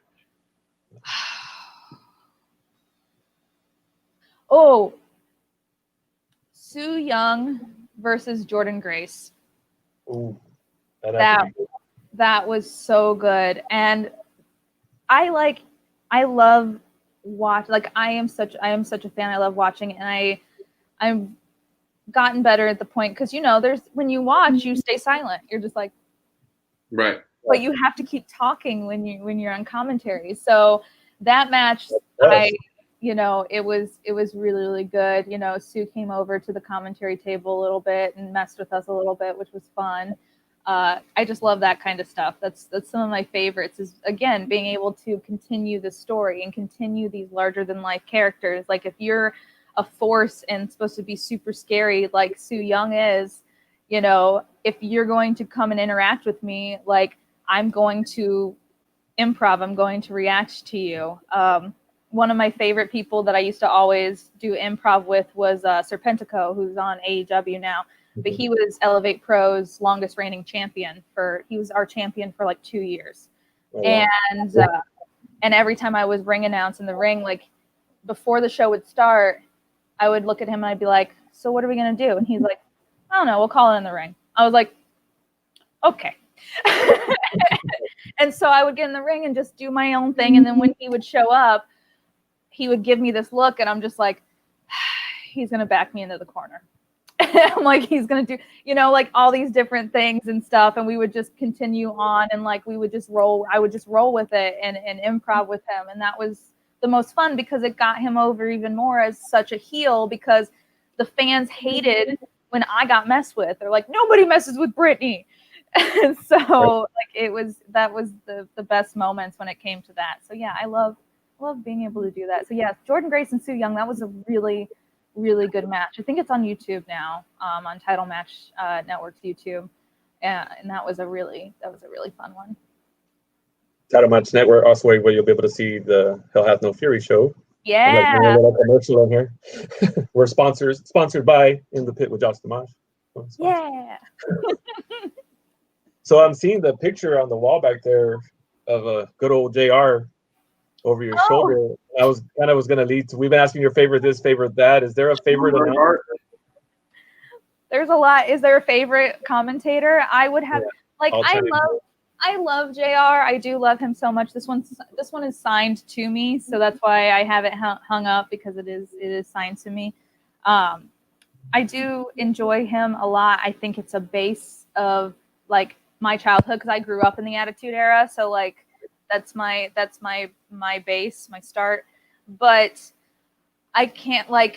Oh, Su Yung versus Jordan Grace. Ooh, that was so good. And I love watch, like I am such a fan. I love watching it, and I'm gotten better at the point because there's when you watch, you stay silent. You're just like, right. But you have to keep talking when you're on commentary. So that match, it was really, really good. Sue came over to the commentary table a little bit and messed with us a little bit, which was fun. I just love that kind of stuff. That's some of my favorites is, again, being able to continue the story and continue these larger than life characters. Like if you're a force and supposed to be super scary like Su Yung is, if you're going to come and interact with me, like I'm going to improv, I'm going to react to you. One of my favorite people that I used to always do improv with was Serpentico, who's on AEW now. But he was Elevate Pro's longest reigning champion he was our champion for like 2 years. Oh, wow. And every time I was ring announced in the ring, like before the show would start, I would look at him and I'd be like, so what are we going to do? And he's like, I don't know, we'll call it in the ring. I was like, okay. And so I would get in the ring and just do my own thing. And then when he would show up, he would give me this look and I'm just like, he's going to back me into the corner. I'm like, he's going to do, like all these different things and stuff. And we would just continue on and like, we would just roll. I would just roll with it and improv with him. And that was the most fun because it got him over even more as such a heel because the fans hated when I got messed with. They're like, nobody messes with Brittany. And so like that was the best moments when it came to that. So yeah, I love being able to do that. So yeah, Jordan Grace and Su Yung, that was a really, really good match. I think it's on YouTube now, on Title Match Network's YouTube, and that was a really fun one. Title Match Network also where you'll be able to see the Hell Hath No Fury show. Yeah, a little commercial in here. We're sponsored by In the Pit with Josh Dimash. Yeah. So I'm seeing the picture on the wall back there of a good old JR over your shoulder. I was going to lead to, we've been asking your favorite this, favorite that. Is there a favorite announcer? There's a lot. Is there a favorite commentator? I would have I love JR. I do love him so much. This one is signed to me, so that's why I have it hung up because it is signed to me. I do enjoy him a lot. I think it's a base of like my childhood because I grew up in the Attitude Era, so like that's my base, my start. But I cannot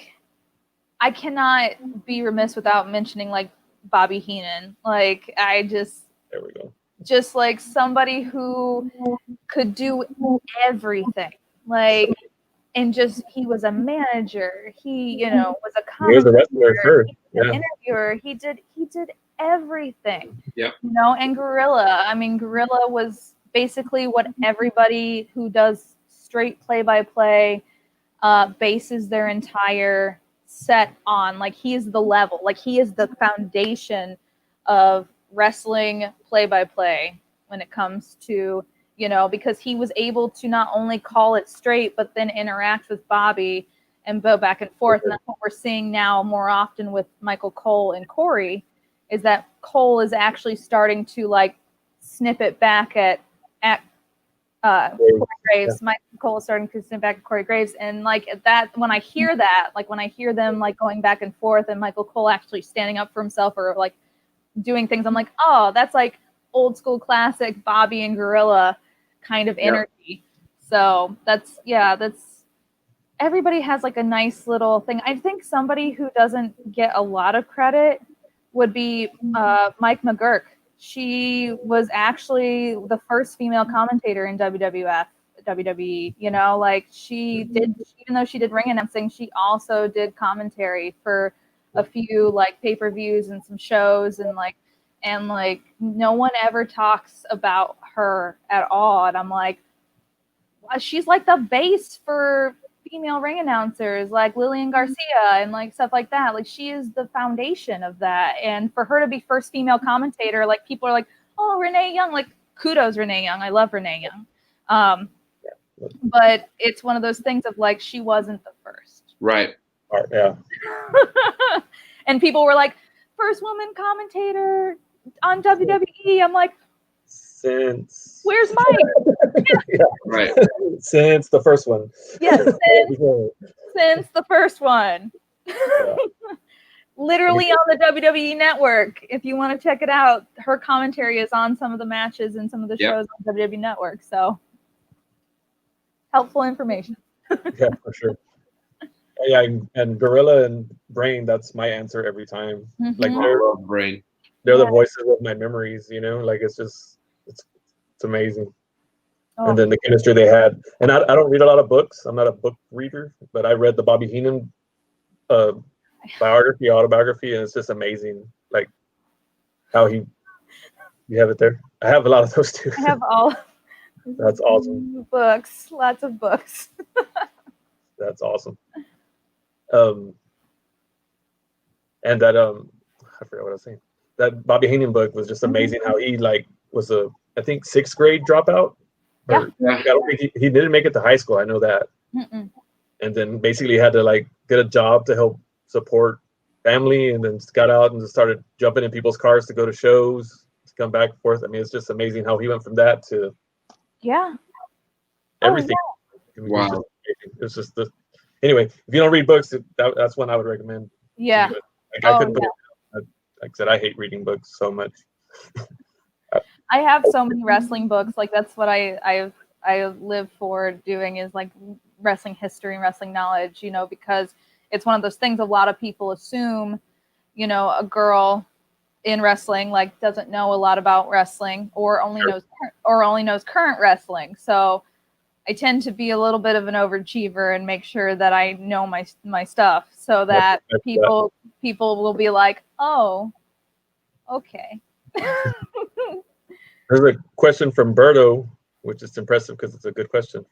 be remiss without mentioning like Bobby Heenan. Like there we go. Just like somebody who could do everything. Like, and just he was a manager. He, was a commentator. He was a wrestler. Sure. the Yeah. interviewer. He did everything. Yep. You know, and Gorilla. I mean, Gorilla was basically what everybody who does straight play-by-play bases their entire set on. Like, he is the level. Like, he is the foundation of wrestling play-by-play when it comes to, you know, because he was able to not only call it straight, but then interact with Bobby and go back and forth. And that's what we're seeing now more often with Michael Cole and Corey, is that Cole is actually starting to like snip it back at Corey Graves. Yeah. Michael Cole is starting to snip back at Corey Graves. And like that, when I hear that, like when I hear them like going back and forth and Michael Cole actually standing up for himself or like doing things, I'm like, oh, that's like old school classic Bobby and Gorilla kind of energy. So that's everybody has like a nice little thing. I think somebody who doesn't get a lot of credit would be Mike McGurk. She was actually the first female commentator in WWE, you know, like she did, even though she did ring announcing, she also did commentary for a few like pay-per-views and some shows, and no one ever talks about her at all. And I'm like, well, she's like the base for female ring announcers like Lillian Garcia and like stuff like that. Like, she is the foundation of that. And for her to be first female commentator, like people are like, oh, Renee Young, like kudos Renee Young. I love Renee Young. But it's one of those things of like, she wasn't the first. Right. Yeah. And people were like, first woman commentator on WWE. I'm like, Since where's Mike? yeah. Right. Since the first one. Yes, since the first one. Yeah. Literally on the WWE network. If you want to check it out, her commentary is on some of the matches and some of the shows on WWE network. So helpful information. Yeah, for sure. Yeah, and Gorilla and Brain, that's my answer every time. Mm-hmm. Like Brain. they're the voices of my memories, you know, like it's amazing. Oh. And then the chemistry they had. And I don't read a lot of books. I'm not a book reader, but I read the Bobby Heenan autobiography, and it's just amazing. Like how you have it there. I have a lot of those too. I have all. That's awesome. Books, lots of books. That's awesome. And that I forgot what I was saying. That Bobby Heenan book was just amazing. How he like was I think 6th grade dropout. Yeah. I don't think he didn't make it to high school. I know that. Mm-mm. And then basically had to like get a job to help support family, and then got out and just started jumping in people's cars to go to shows, to come back and forth. I mean, it's just amazing how he went from that to everything. Oh, Wow. It's just anyway, if you don't read books, that's one I would recommend. yeah. Like, I couldn't like I said, I hate reading books so much. I have so many wrestling books. Like, that's what I live for doing, is like wrestling history and wrestling knowledge, you know, because it's one of those things a lot of people assume, you know, a girl in wrestling like doesn't know a lot about wrestling, or only knows current wrestling. So I tend to be a little bit of an overachiever and make sure that I know my stuff, so that people will be like, oh, okay. There's a question from Berto, which is impressive because it's a good question.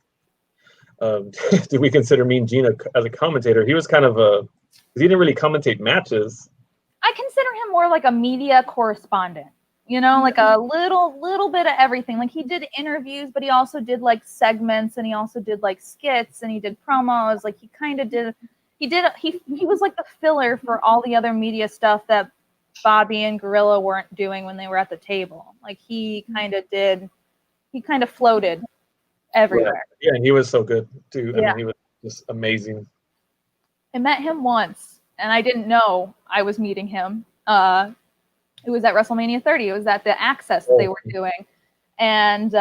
Do we consider Mean Gene as a commentator? He was kind of because he didn't really commentate matches. I consider him more like a media correspondent, you know, like a little bit of everything. Like, he did interviews, but he also did like segments, and he also did like skits, and he did promos. Like, he was like the filler for all the other media stuff that Bobby and Gorilla weren't doing when they were at the table. Like, he kind of floated everywhere. Yeah, and he was so good too. Yeah. I mean, he was just amazing. I met him once, and I didn't know I was meeting him. It was at WrestleMania 30. It was at the Access that they were doing. And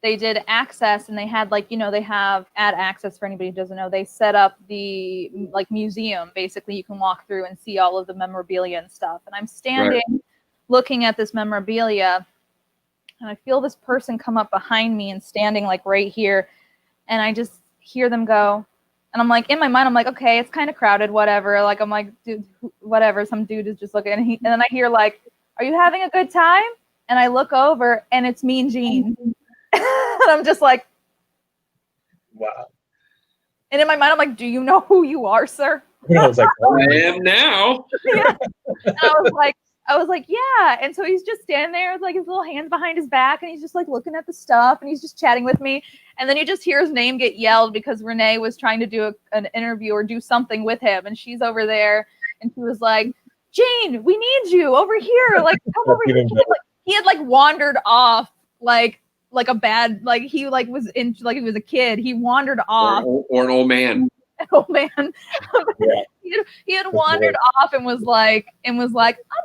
they did Access, and they had like, you know, they have at Access, for anybody who doesn't know, they set up the like museum. Basically, you can walk through and see all of the memorabilia and stuff. And I'm standing looking at this memorabilia, and I feel this person come up behind me and standing like right here. And I just hear them go, And I'm like, in my mind, I'm like, okay, it's kind of crowded, whatever. Like, I'm like, dude, whatever. Some dude is just looking, and then I hear like, are you having a good time? And I look over, and it's Mean Gene. And I'm just like, Wow. and in my mind, I'm like, do you know who you are, sir? I was like, oh, I am now. Yeah. And I was like, yeah. And so he's just standing there with like his little hands behind his back, and he's just like looking at the stuff, and he's just chatting with me. And then you just hear his name get yelled because Renee was trying to do an interview or do something with him, and she's over there, and she was like, Gene, we need you over here. Like, come over here. He had like wandered off, like a bad, like he like was in, like he was a kid. He wandered off. Or an old man. Oh man. Yeah. He had wandered off and was like, I'm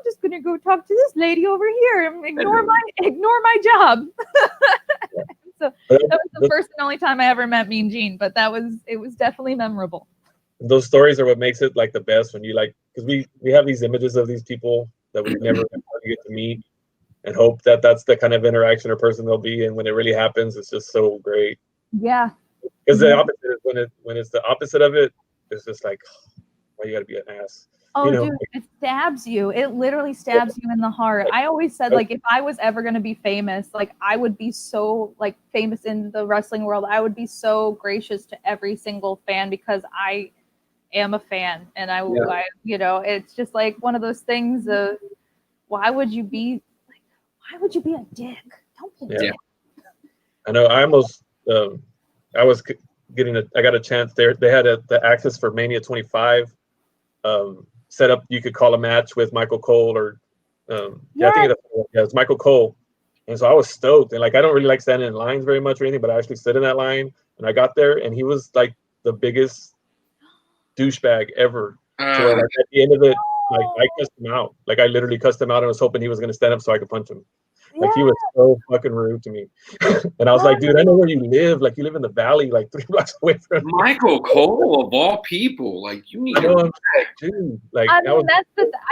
just gonna go talk to this lady over here and ignore my job. So that was the first and only time I ever met Mean Gene, but it was definitely memorable. Those stories are what makes it like the best when you like, because we have these images of these people that we never get to meet and hope that that's the kind of interaction or person they'll be, and when it really happens, it's just so great. Yeah. Because the opposite is when it's the opposite of it, it's just like, why you gotta be an ass? Oh, you know? dude, it stabs you. It literally stabs you in the heart. I always said, like, if I was ever going to be famous, like, I would be so, like, famous in the wrestling world. I would be so gracious to every single fan because I am a fan. And I you know, it's just like one of those things of, why would you be a dick? Don't be a dick. I know. I almost, I was I got a chance there. They had the access for Mania 25 set up. You could call a match with Michael Cole or I think it's Michael Cole. And so I was stoked. And like, I don't really like standing in lines very much or anything, but I actually stood in that line and I got there and he was like the biggest douchebag ever. So like, at the end of it, like I cussed him out. Like I literally cussed him out and was hoping he was going to stand up so I could punch him. Like he was so fucking rude to me. And I was like, dude, I know where you live. Like you live in the valley, like 3 blocks away from me. Michael Cole of all people. Like you need to dude. Like I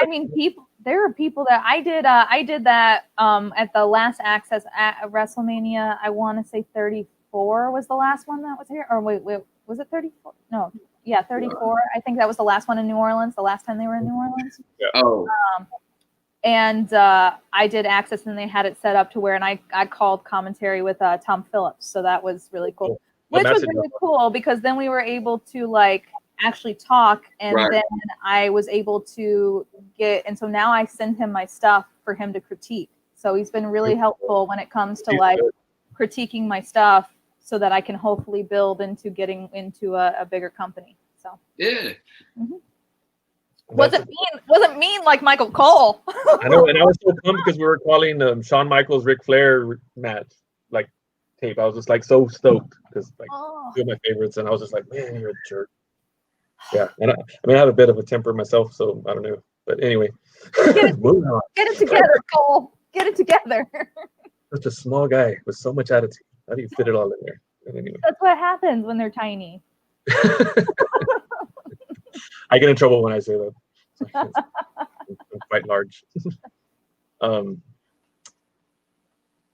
mean, people there are people that I did that at the last Access at WrestleMania. I want to say 34 was the last one that was here. Or wait, was it 34? No. Yeah, 34. I think that was the last one in New Orleans, the last time they were in New Orleans. Yeah. Oh. And I did Access, and they had it set up to where, and I called commentary with Tom Phillips, so that was really cool. Which was really cool because then we were able to like actually talk, and then I was able to and so now I send him my stuff for him to critique. So he's been really helpful when it comes to like critiquing my stuff, so that I can hopefully build into getting into a bigger company. So yeah. Mm-hmm. Wasn't mean like Michael Cole. I know, and I was so pumped because we were calling Shawn Michaels Ric Flair match like tape. I was just like so stoked because like two of my favorites, and I was just like, man, you're a jerk. Yeah, and I have a bit of a temper myself, so I don't know. But anyway, get it together, Cole. Get it together. Such a small guy with so much attitude. How do you fit it all in there? But anyway. That's what happens when they're tiny. I get in trouble when I say that. I'm quite large. I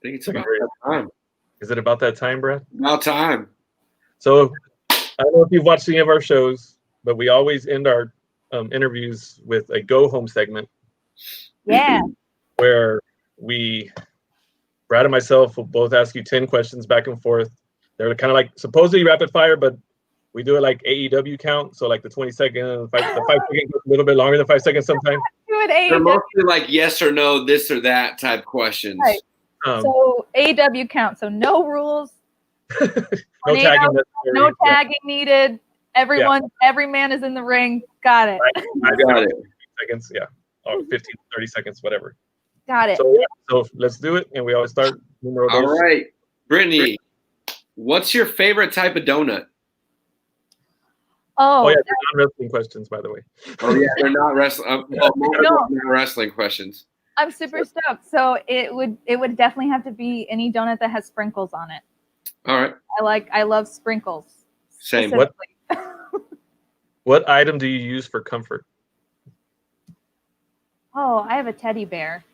think it's about that time. Is it about that time, Brad? About time. So I don't know if you've watched any of our shows, but we always end our interviews with a go home segment. Yeah. Where Brad and myself will both ask you 10 questions back and forth. They're kind of like supposedly rapid fire, but we do it like AEW count, so like the 20-second, the 5 second goes a little bit longer than 5 seconds sometimes. They're mostly like yes or no, this or that type questions. Right. So AEW count, so no rules, no tagging needed. Every man is in the ring. Got it. I got it. Seconds, yeah, or 15, 30 seconds, whatever. Got it. So let's do it, and we always start. All right, Brittany, what's your favorite type of donut? Oh yeah, they're non-wrestling questions, by the way. Oh yeah, they're not wrestling. Not wrestling questions. I'm super stoked. So it would definitely have to be any donut that has sprinkles on it. All right. I love sprinkles. Same. What item do you use for comfort? Oh, I have a teddy bear.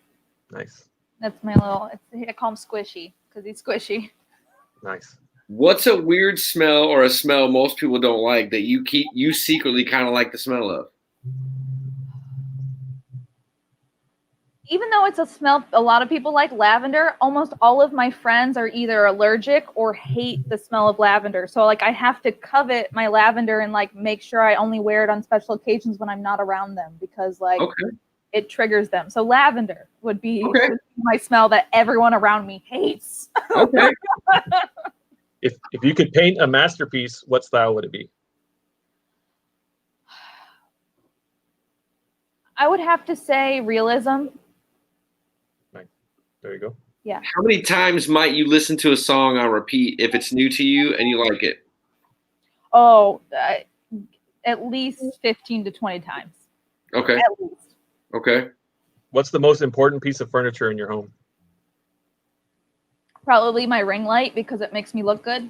Nice. That's my little. I call him Squishy because he's squishy. Nice. What's a weird smell or a smell most people don't like that you secretly kind of like the smell of? Even though it's a smell a lot of people like, lavender, almost all of my friends are either allergic or hate the smell of lavender. So like I have to covet my lavender and like make sure I only wear it on special occasions when I'm not around them, because like it triggers them. So lavender would be my smell that everyone around me hates. Okay. If you could paint a masterpiece, what style would it be? I would have to say realism. There you go. Yeah. How many times might you listen to a song on repeat if it's new to you and you like it? Oh, at least 15 to 20 times. Okay. At least. Okay. What's the most important piece of furniture in your home? Probably my ring light, because it makes me look good.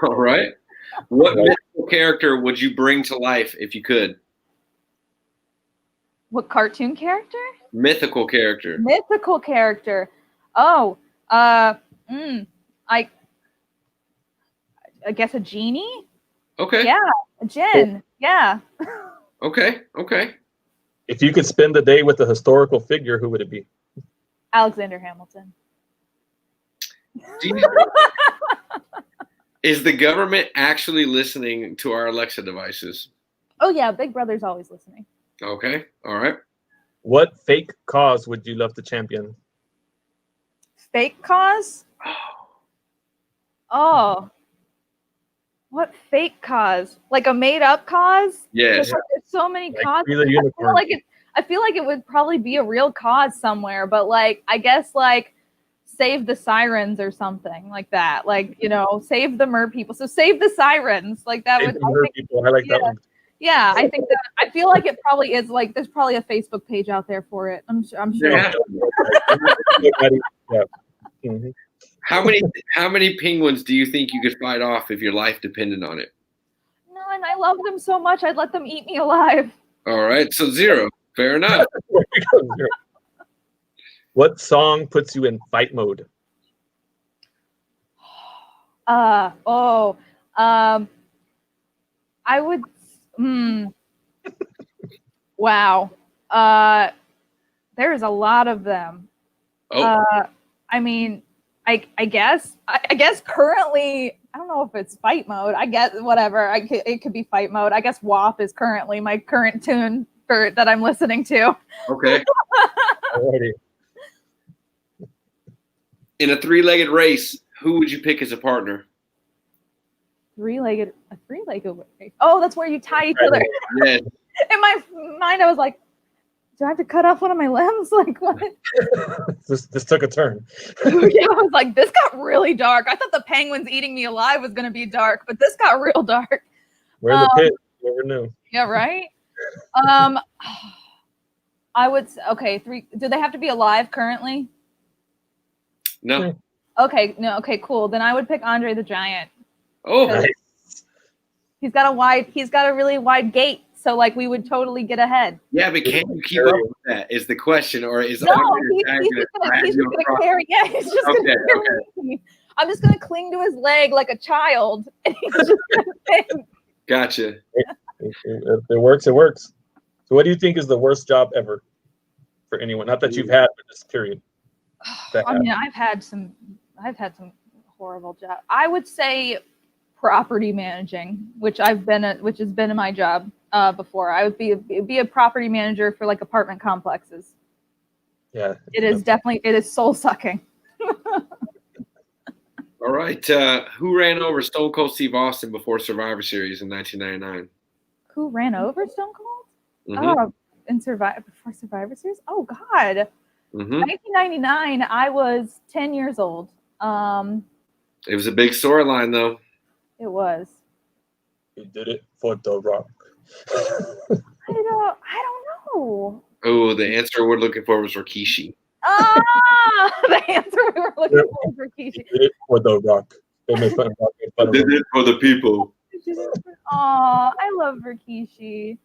All right. What mythical character would you bring to life if you could? What cartoon character? Mythical character. Mythical character. Oh, I guess a genie? Okay. Yeah, a djinn. Yeah. Okay. Okay. If you could spend the day with a historical figure, who would it be? Alexander Hamilton. Is the government actually listening to our Alexa devices? Oh yeah, Big Brother's always listening. Okay. All right. What fake cause would you love to champion? Fake cause? Oh. What fake cause? Like a made up cause? Yes. Like, there's so many Like, causes. be the unicorn. I feel like it would probably be a real cause somewhere, but like I guess like save the sirens or something like that. Like, you know, save the mer people. So save the sirens. Like that Save would the mer people. I like that one. Yeah, I think that I feel like it probably is like there's probably a Facebook page out there for it. I'm sure. Yeah. Yeah. Mm-hmm. How many penguins do you think you could fight off if your life depended on it? None. I love them so much. I'd let them eat me alive. All right, so 0. Fair enough. What song puts you in fight mode? I would. Wow. There's a lot of them. Oh. I mean, I guess currently, I don't know if it's fight mode. I guess whatever. It could be fight mode. I guess WAP is currently my current tune that I'm listening to. Okay. Alrighty. In a 3-legged race, who would you pick as a partner? A three-legged race. Oh, that's where you tie each other. Yeah. In my mind, I was like, do I have to cut off one of my limbs? Like what? This took a turn. Yeah, I was like, this got really dark. I thought the penguins eating me alive was going to be dark, but this got real dark. We're in the pit. You never knew. Yeah, right? I would say, okay, 3. Do they have to be alive currently? No. Okay, no, okay, cool. Then I would pick Andre the Giant. Oh, Nice. He's got a really wide gate, so like we would totally get ahead. yeah, but can you keep up with that? Is the question, or is No, Andre he's just gonna carry. Yeah, he's just gonna carry me. I'm just gonna cling to his leg like a child, and he's just gonna sing. Gotcha. If it works, it works. So what do you think is the worst job ever for anyone? Not that you've had, but just period. I mean, I've had some horrible jobs. I would say property managing, which has been my job before. I would be a property manager for like apartment complexes. Yeah. It is soul sucking. All right. Who ran over Stone Cold Steve Austin before Survivor Series in 1999? Who ran over Stone Cold? Mm-hmm. Oh, before Survivor Series? Oh God. Mm-hmm. 1999, I was 10 years old. It was a big storyline, though. It was. He did it for The Rock. I don't know. Oh, the answer we're looking for was Rikishi. The answer we were looking for was Rikishi. He did it for The Rock. They made fun of Did him. it for the people. Aw, I love Rikishi.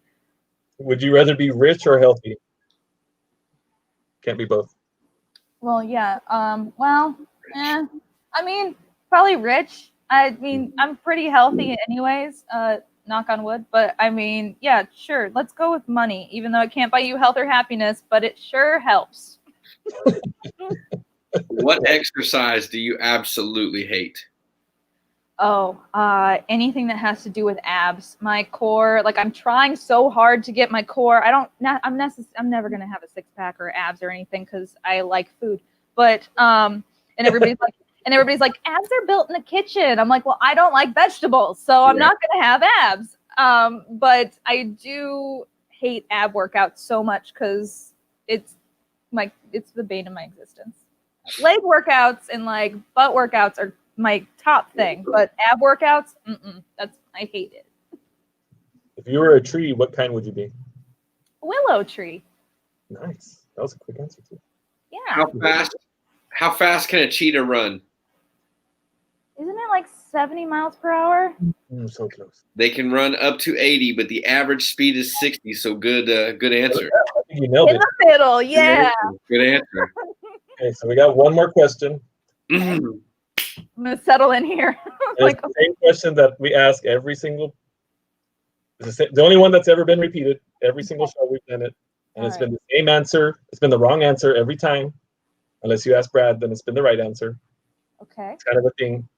Would you rather be rich or healthy? Can't be both. Well, yeah. I mean, probably rich. I mean, I'm pretty healthy anyways, knock on wood. But I mean, yeah, sure. Let's go with money, even though it can't buy you health or happiness, but it sure helps. What exercise do you absolutely hate? Oh, anything that has to do with abs. My core, like I'm trying so hard to get my core. I'm never gonna have a six pack or abs or anything because I like food. But and everybody's like, abs are built in the kitchen. I'm like, well, I don't like vegetables, so I'm not gonna have abs. But I do hate ab workouts so much because it's the bane of my existence. Leg workouts and like butt workouts are my top thing, but ab workouts, I hate it. If you were a tree, what kind would you be? Willow tree. Nice. That was a quick answer too. Yeah. How fast can a cheetah run? Isn't it like 70 miles per hour? So close. They can run up to 80, but the average speed is 60. So good answer. I think you nailed In it. the middle, yeah. Good answer. Okay, so we got one more question. Mhm. I'm gonna settle in here. It's the same question that we ask every single. It's the only one that's ever been repeated. Every single show we've done it, and it's been the same answer. It's been the wrong answer every time, unless you ask Brad. Then it's been the right answer. Okay. It's kind of a thing.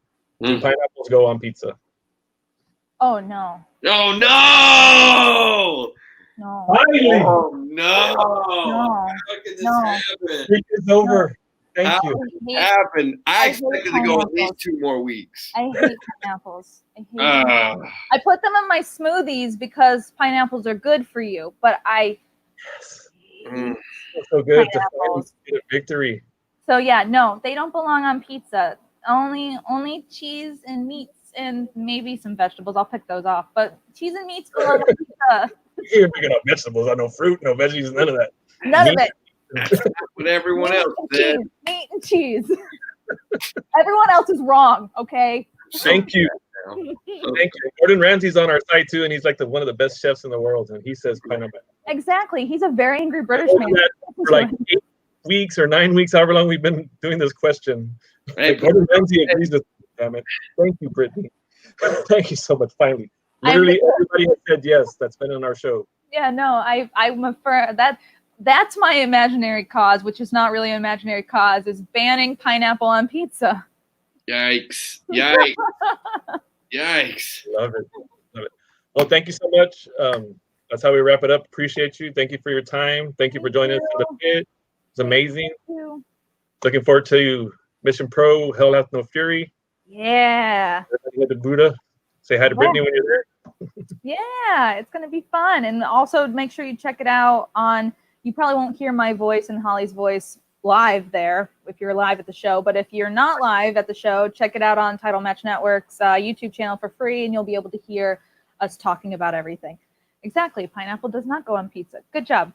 Do pineapples go on pizza? Oh no. Oh no! No. Finally, Oh no! No. How could this No. happen? week is over. Thank How you. could it happen? I I expected hate to go at pineapples. least 2 more weeks. I hate pineapples. I hate them. Uh, I put them in my smoothies because pineapples are good for you, but I mm. Feels so good to finally Pineapples. get a victory. So yeah, no, they don't belong on pizza. Only cheese and meats and maybe some vegetables. I'll pick those off. But cheese and meats belong on pizza. You're picking up vegetables. I know fruit, no veggies, none of that. None of it. That's what everyone Meat else and said. cheese. Meat and cheese. Everyone else is wrong, okay? Thank you. Thank you. Gordon Ramsay's on our site too, and he's like one of the best chefs in the world, and he says pineapple. Exactly. He's a very angry British man. For like 8 weeks or 9 weeks, however long we've been doing this question. Hey, Gordon Ramsay agrees with me, damn it. Thank you, Brittany. Thank you so much. Finally. Literally everybody has said yes that's been on our show. Yeah, no, I'm a that's my imaginary cause, which is not really an imaginary cause, is banning pineapple on pizza. Yikes. Yikes. Yikes. Love it. Love it. Well, thank you so much. That's how we wrap it up. Appreciate you. Thank you for your time. Thank you for joining us in the pit. It's amazing. Thank you. Looking forward to Mission Pro, Hell Hath No Fury. Yeah. Everybody hit the Buddha. Say hi to Brittany when you're there. Yeah, it's going to be fun. And also make sure you check it out on, you probably won't hear my voice and Holly's voice live there if you're live at the show. But if you're not live at the show, check it out on Title Match Network's YouTube channel for free, and you'll be able to hear us talking about everything. Exactly. Pineapple does not go on pizza. Good job.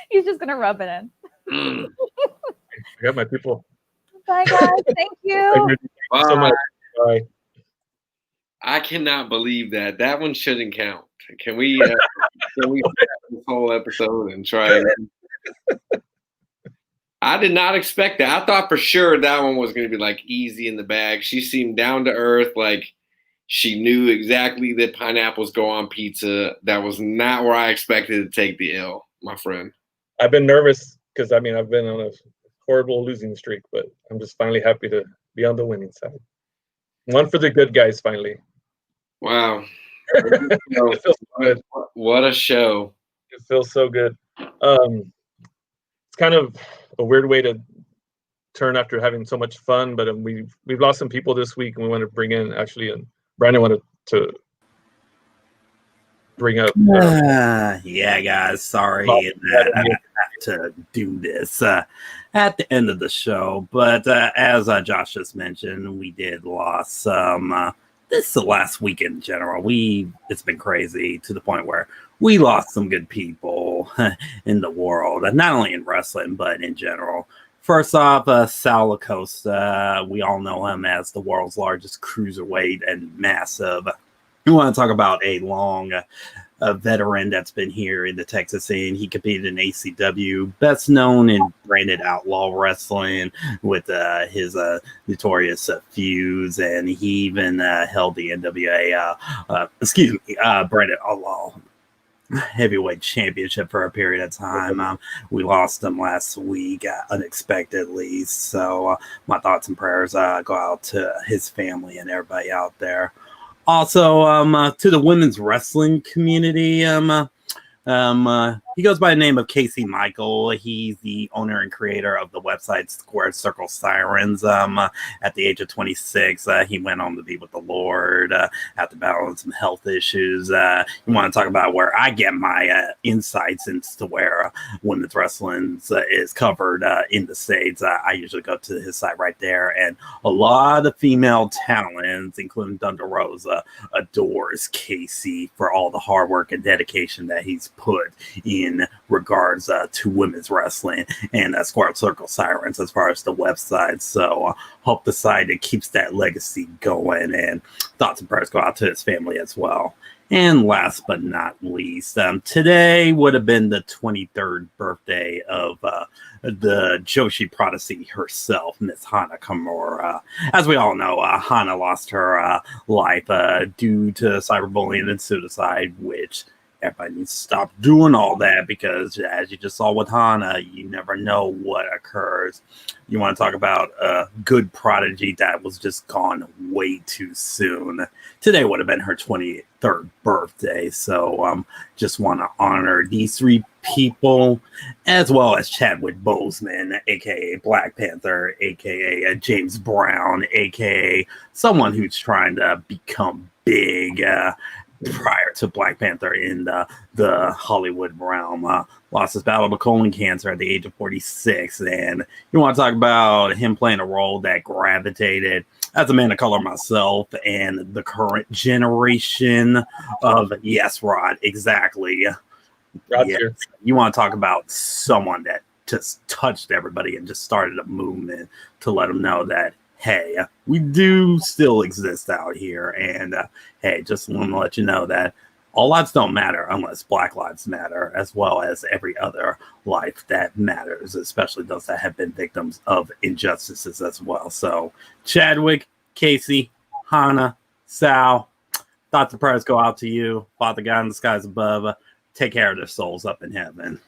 He's just going to rub it in. I got my people. Bye, guys. Thank you. Thank you so much. Bye. I cannot believe that. That one shouldn't count. Can we stop this whole episode and try it? I did not expect that. I thought for sure that one was going to be like easy in the bag. She seemed down to earth, like she knew exactly that pineapples go on pizza. That was not where I expected to take the L, my friend. I've been nervous because I've been on a horrible losing streak, but I'm just finally happy to be on the winning side. One for the good guys, finally. Wow. It feels so good. What a show. It feels so good. It's kind of a weird way to turn after having so much fun, but we've lost some people this week, and we want to bring in and Brandon wanted to bring up. Yeah, guys, sorry that I have to do this at the end of the show, but as Josh just mentioned, we did lost some. This is the last week in general. It's been crazy to the point where we lost some good people in the world, not only in wrestling but in general. First off, Sal Lacosta. We all know him as the world's largest cruiserweight and massive. We want to talk about a long a veteran that's been here in the Texas scene. He competed in ACW, best known in branded outlaw wrestling with his notorious feuds, and he even held the NWA, branded outlaw heavyweight championship for a period of time. We lost him last week unexpectedly, so my thoughts and prayers go out to his family and everybody out there. Also, to the women's wrestling community, he goes by the name of Casey Michael. He's the owner and creator of the website Square Circle Sirens. At the age of 26, he went on to be with the Lord after battling some health issues. You want to talk about where I get my insights into where women's wrestling is covered in the States. I usually go to his site right there, and a lot of female talents, including Thunder Rosa, adores Casey for all the hard work and dedication that he's put in regards to women's wrestling and Square Circle Sirens as far as the website. So hope the site keeps that legacy going, and thoughts and prayers go out to his family as well. And last but not least, today would have been the 23rd birthday of the Joshi prodigy herself, Miss Hana Kimura. As we all know, Hana lost her life due to cyberbullying and suicide, which everybody needs to stop doing all that, because as you just saw with Hana, you never know what occurs. You want to talk about a good prodigy that was just gone way too soon. Today would have been her 23rd birthday. So just want to honor these three people, as well as Chadwick Boseman, aka Black Panther, aka James Brown, aka someone who's trying to become big prior to Black Panther in the Hollywood realm. Lost his battle to colon cancer at the age of 46. And you want to talk about him playing a role that gravitated, as a man of color myself, and the current generation of, yes, Rod, exactly. Yes. You want to talk about someone that just touched everybody and just started a movement to let them know that, hey, we do still exist out here. And hey, just want to let you know that all lives don't matter unless Black lives matter, as well as every other life that matters, especially those that have been victims of injustices as well. So Chadwick, Casey, Hana, Sal, thoughts and prayers go out to you. Father God in the skies above, take care of their souls up in heaven.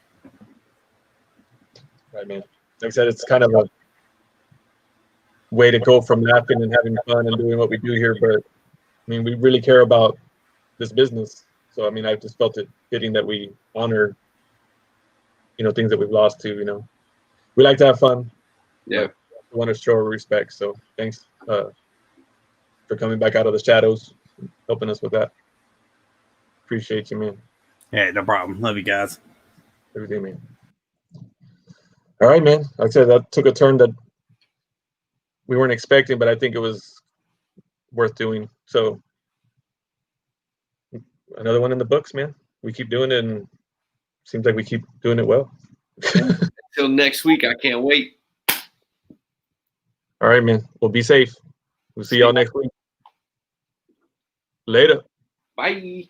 Right, man. Like I said, it's kind of a way to go from laughing and having fun and doing what we do here, but I mean, we really care about this business. So I mean, I just felt it fitting that we honor, things that we've lost to. We like to have fun. Yeah, we want to show our respect. So thanks for coming back out of the shadows, helping us with that. Appreciate you, man. Hey, no problem. Love you guys. Everything, man. All right, man. Like I said, that took a turn that we weren't expecting, but I think it was worth doing. So another one in the books, man. We keep doing it, and seems like we keep doing it well. Until next week, I can't wait. All right, man. Well, be safe. We'll see y'all next week. Later. Bye.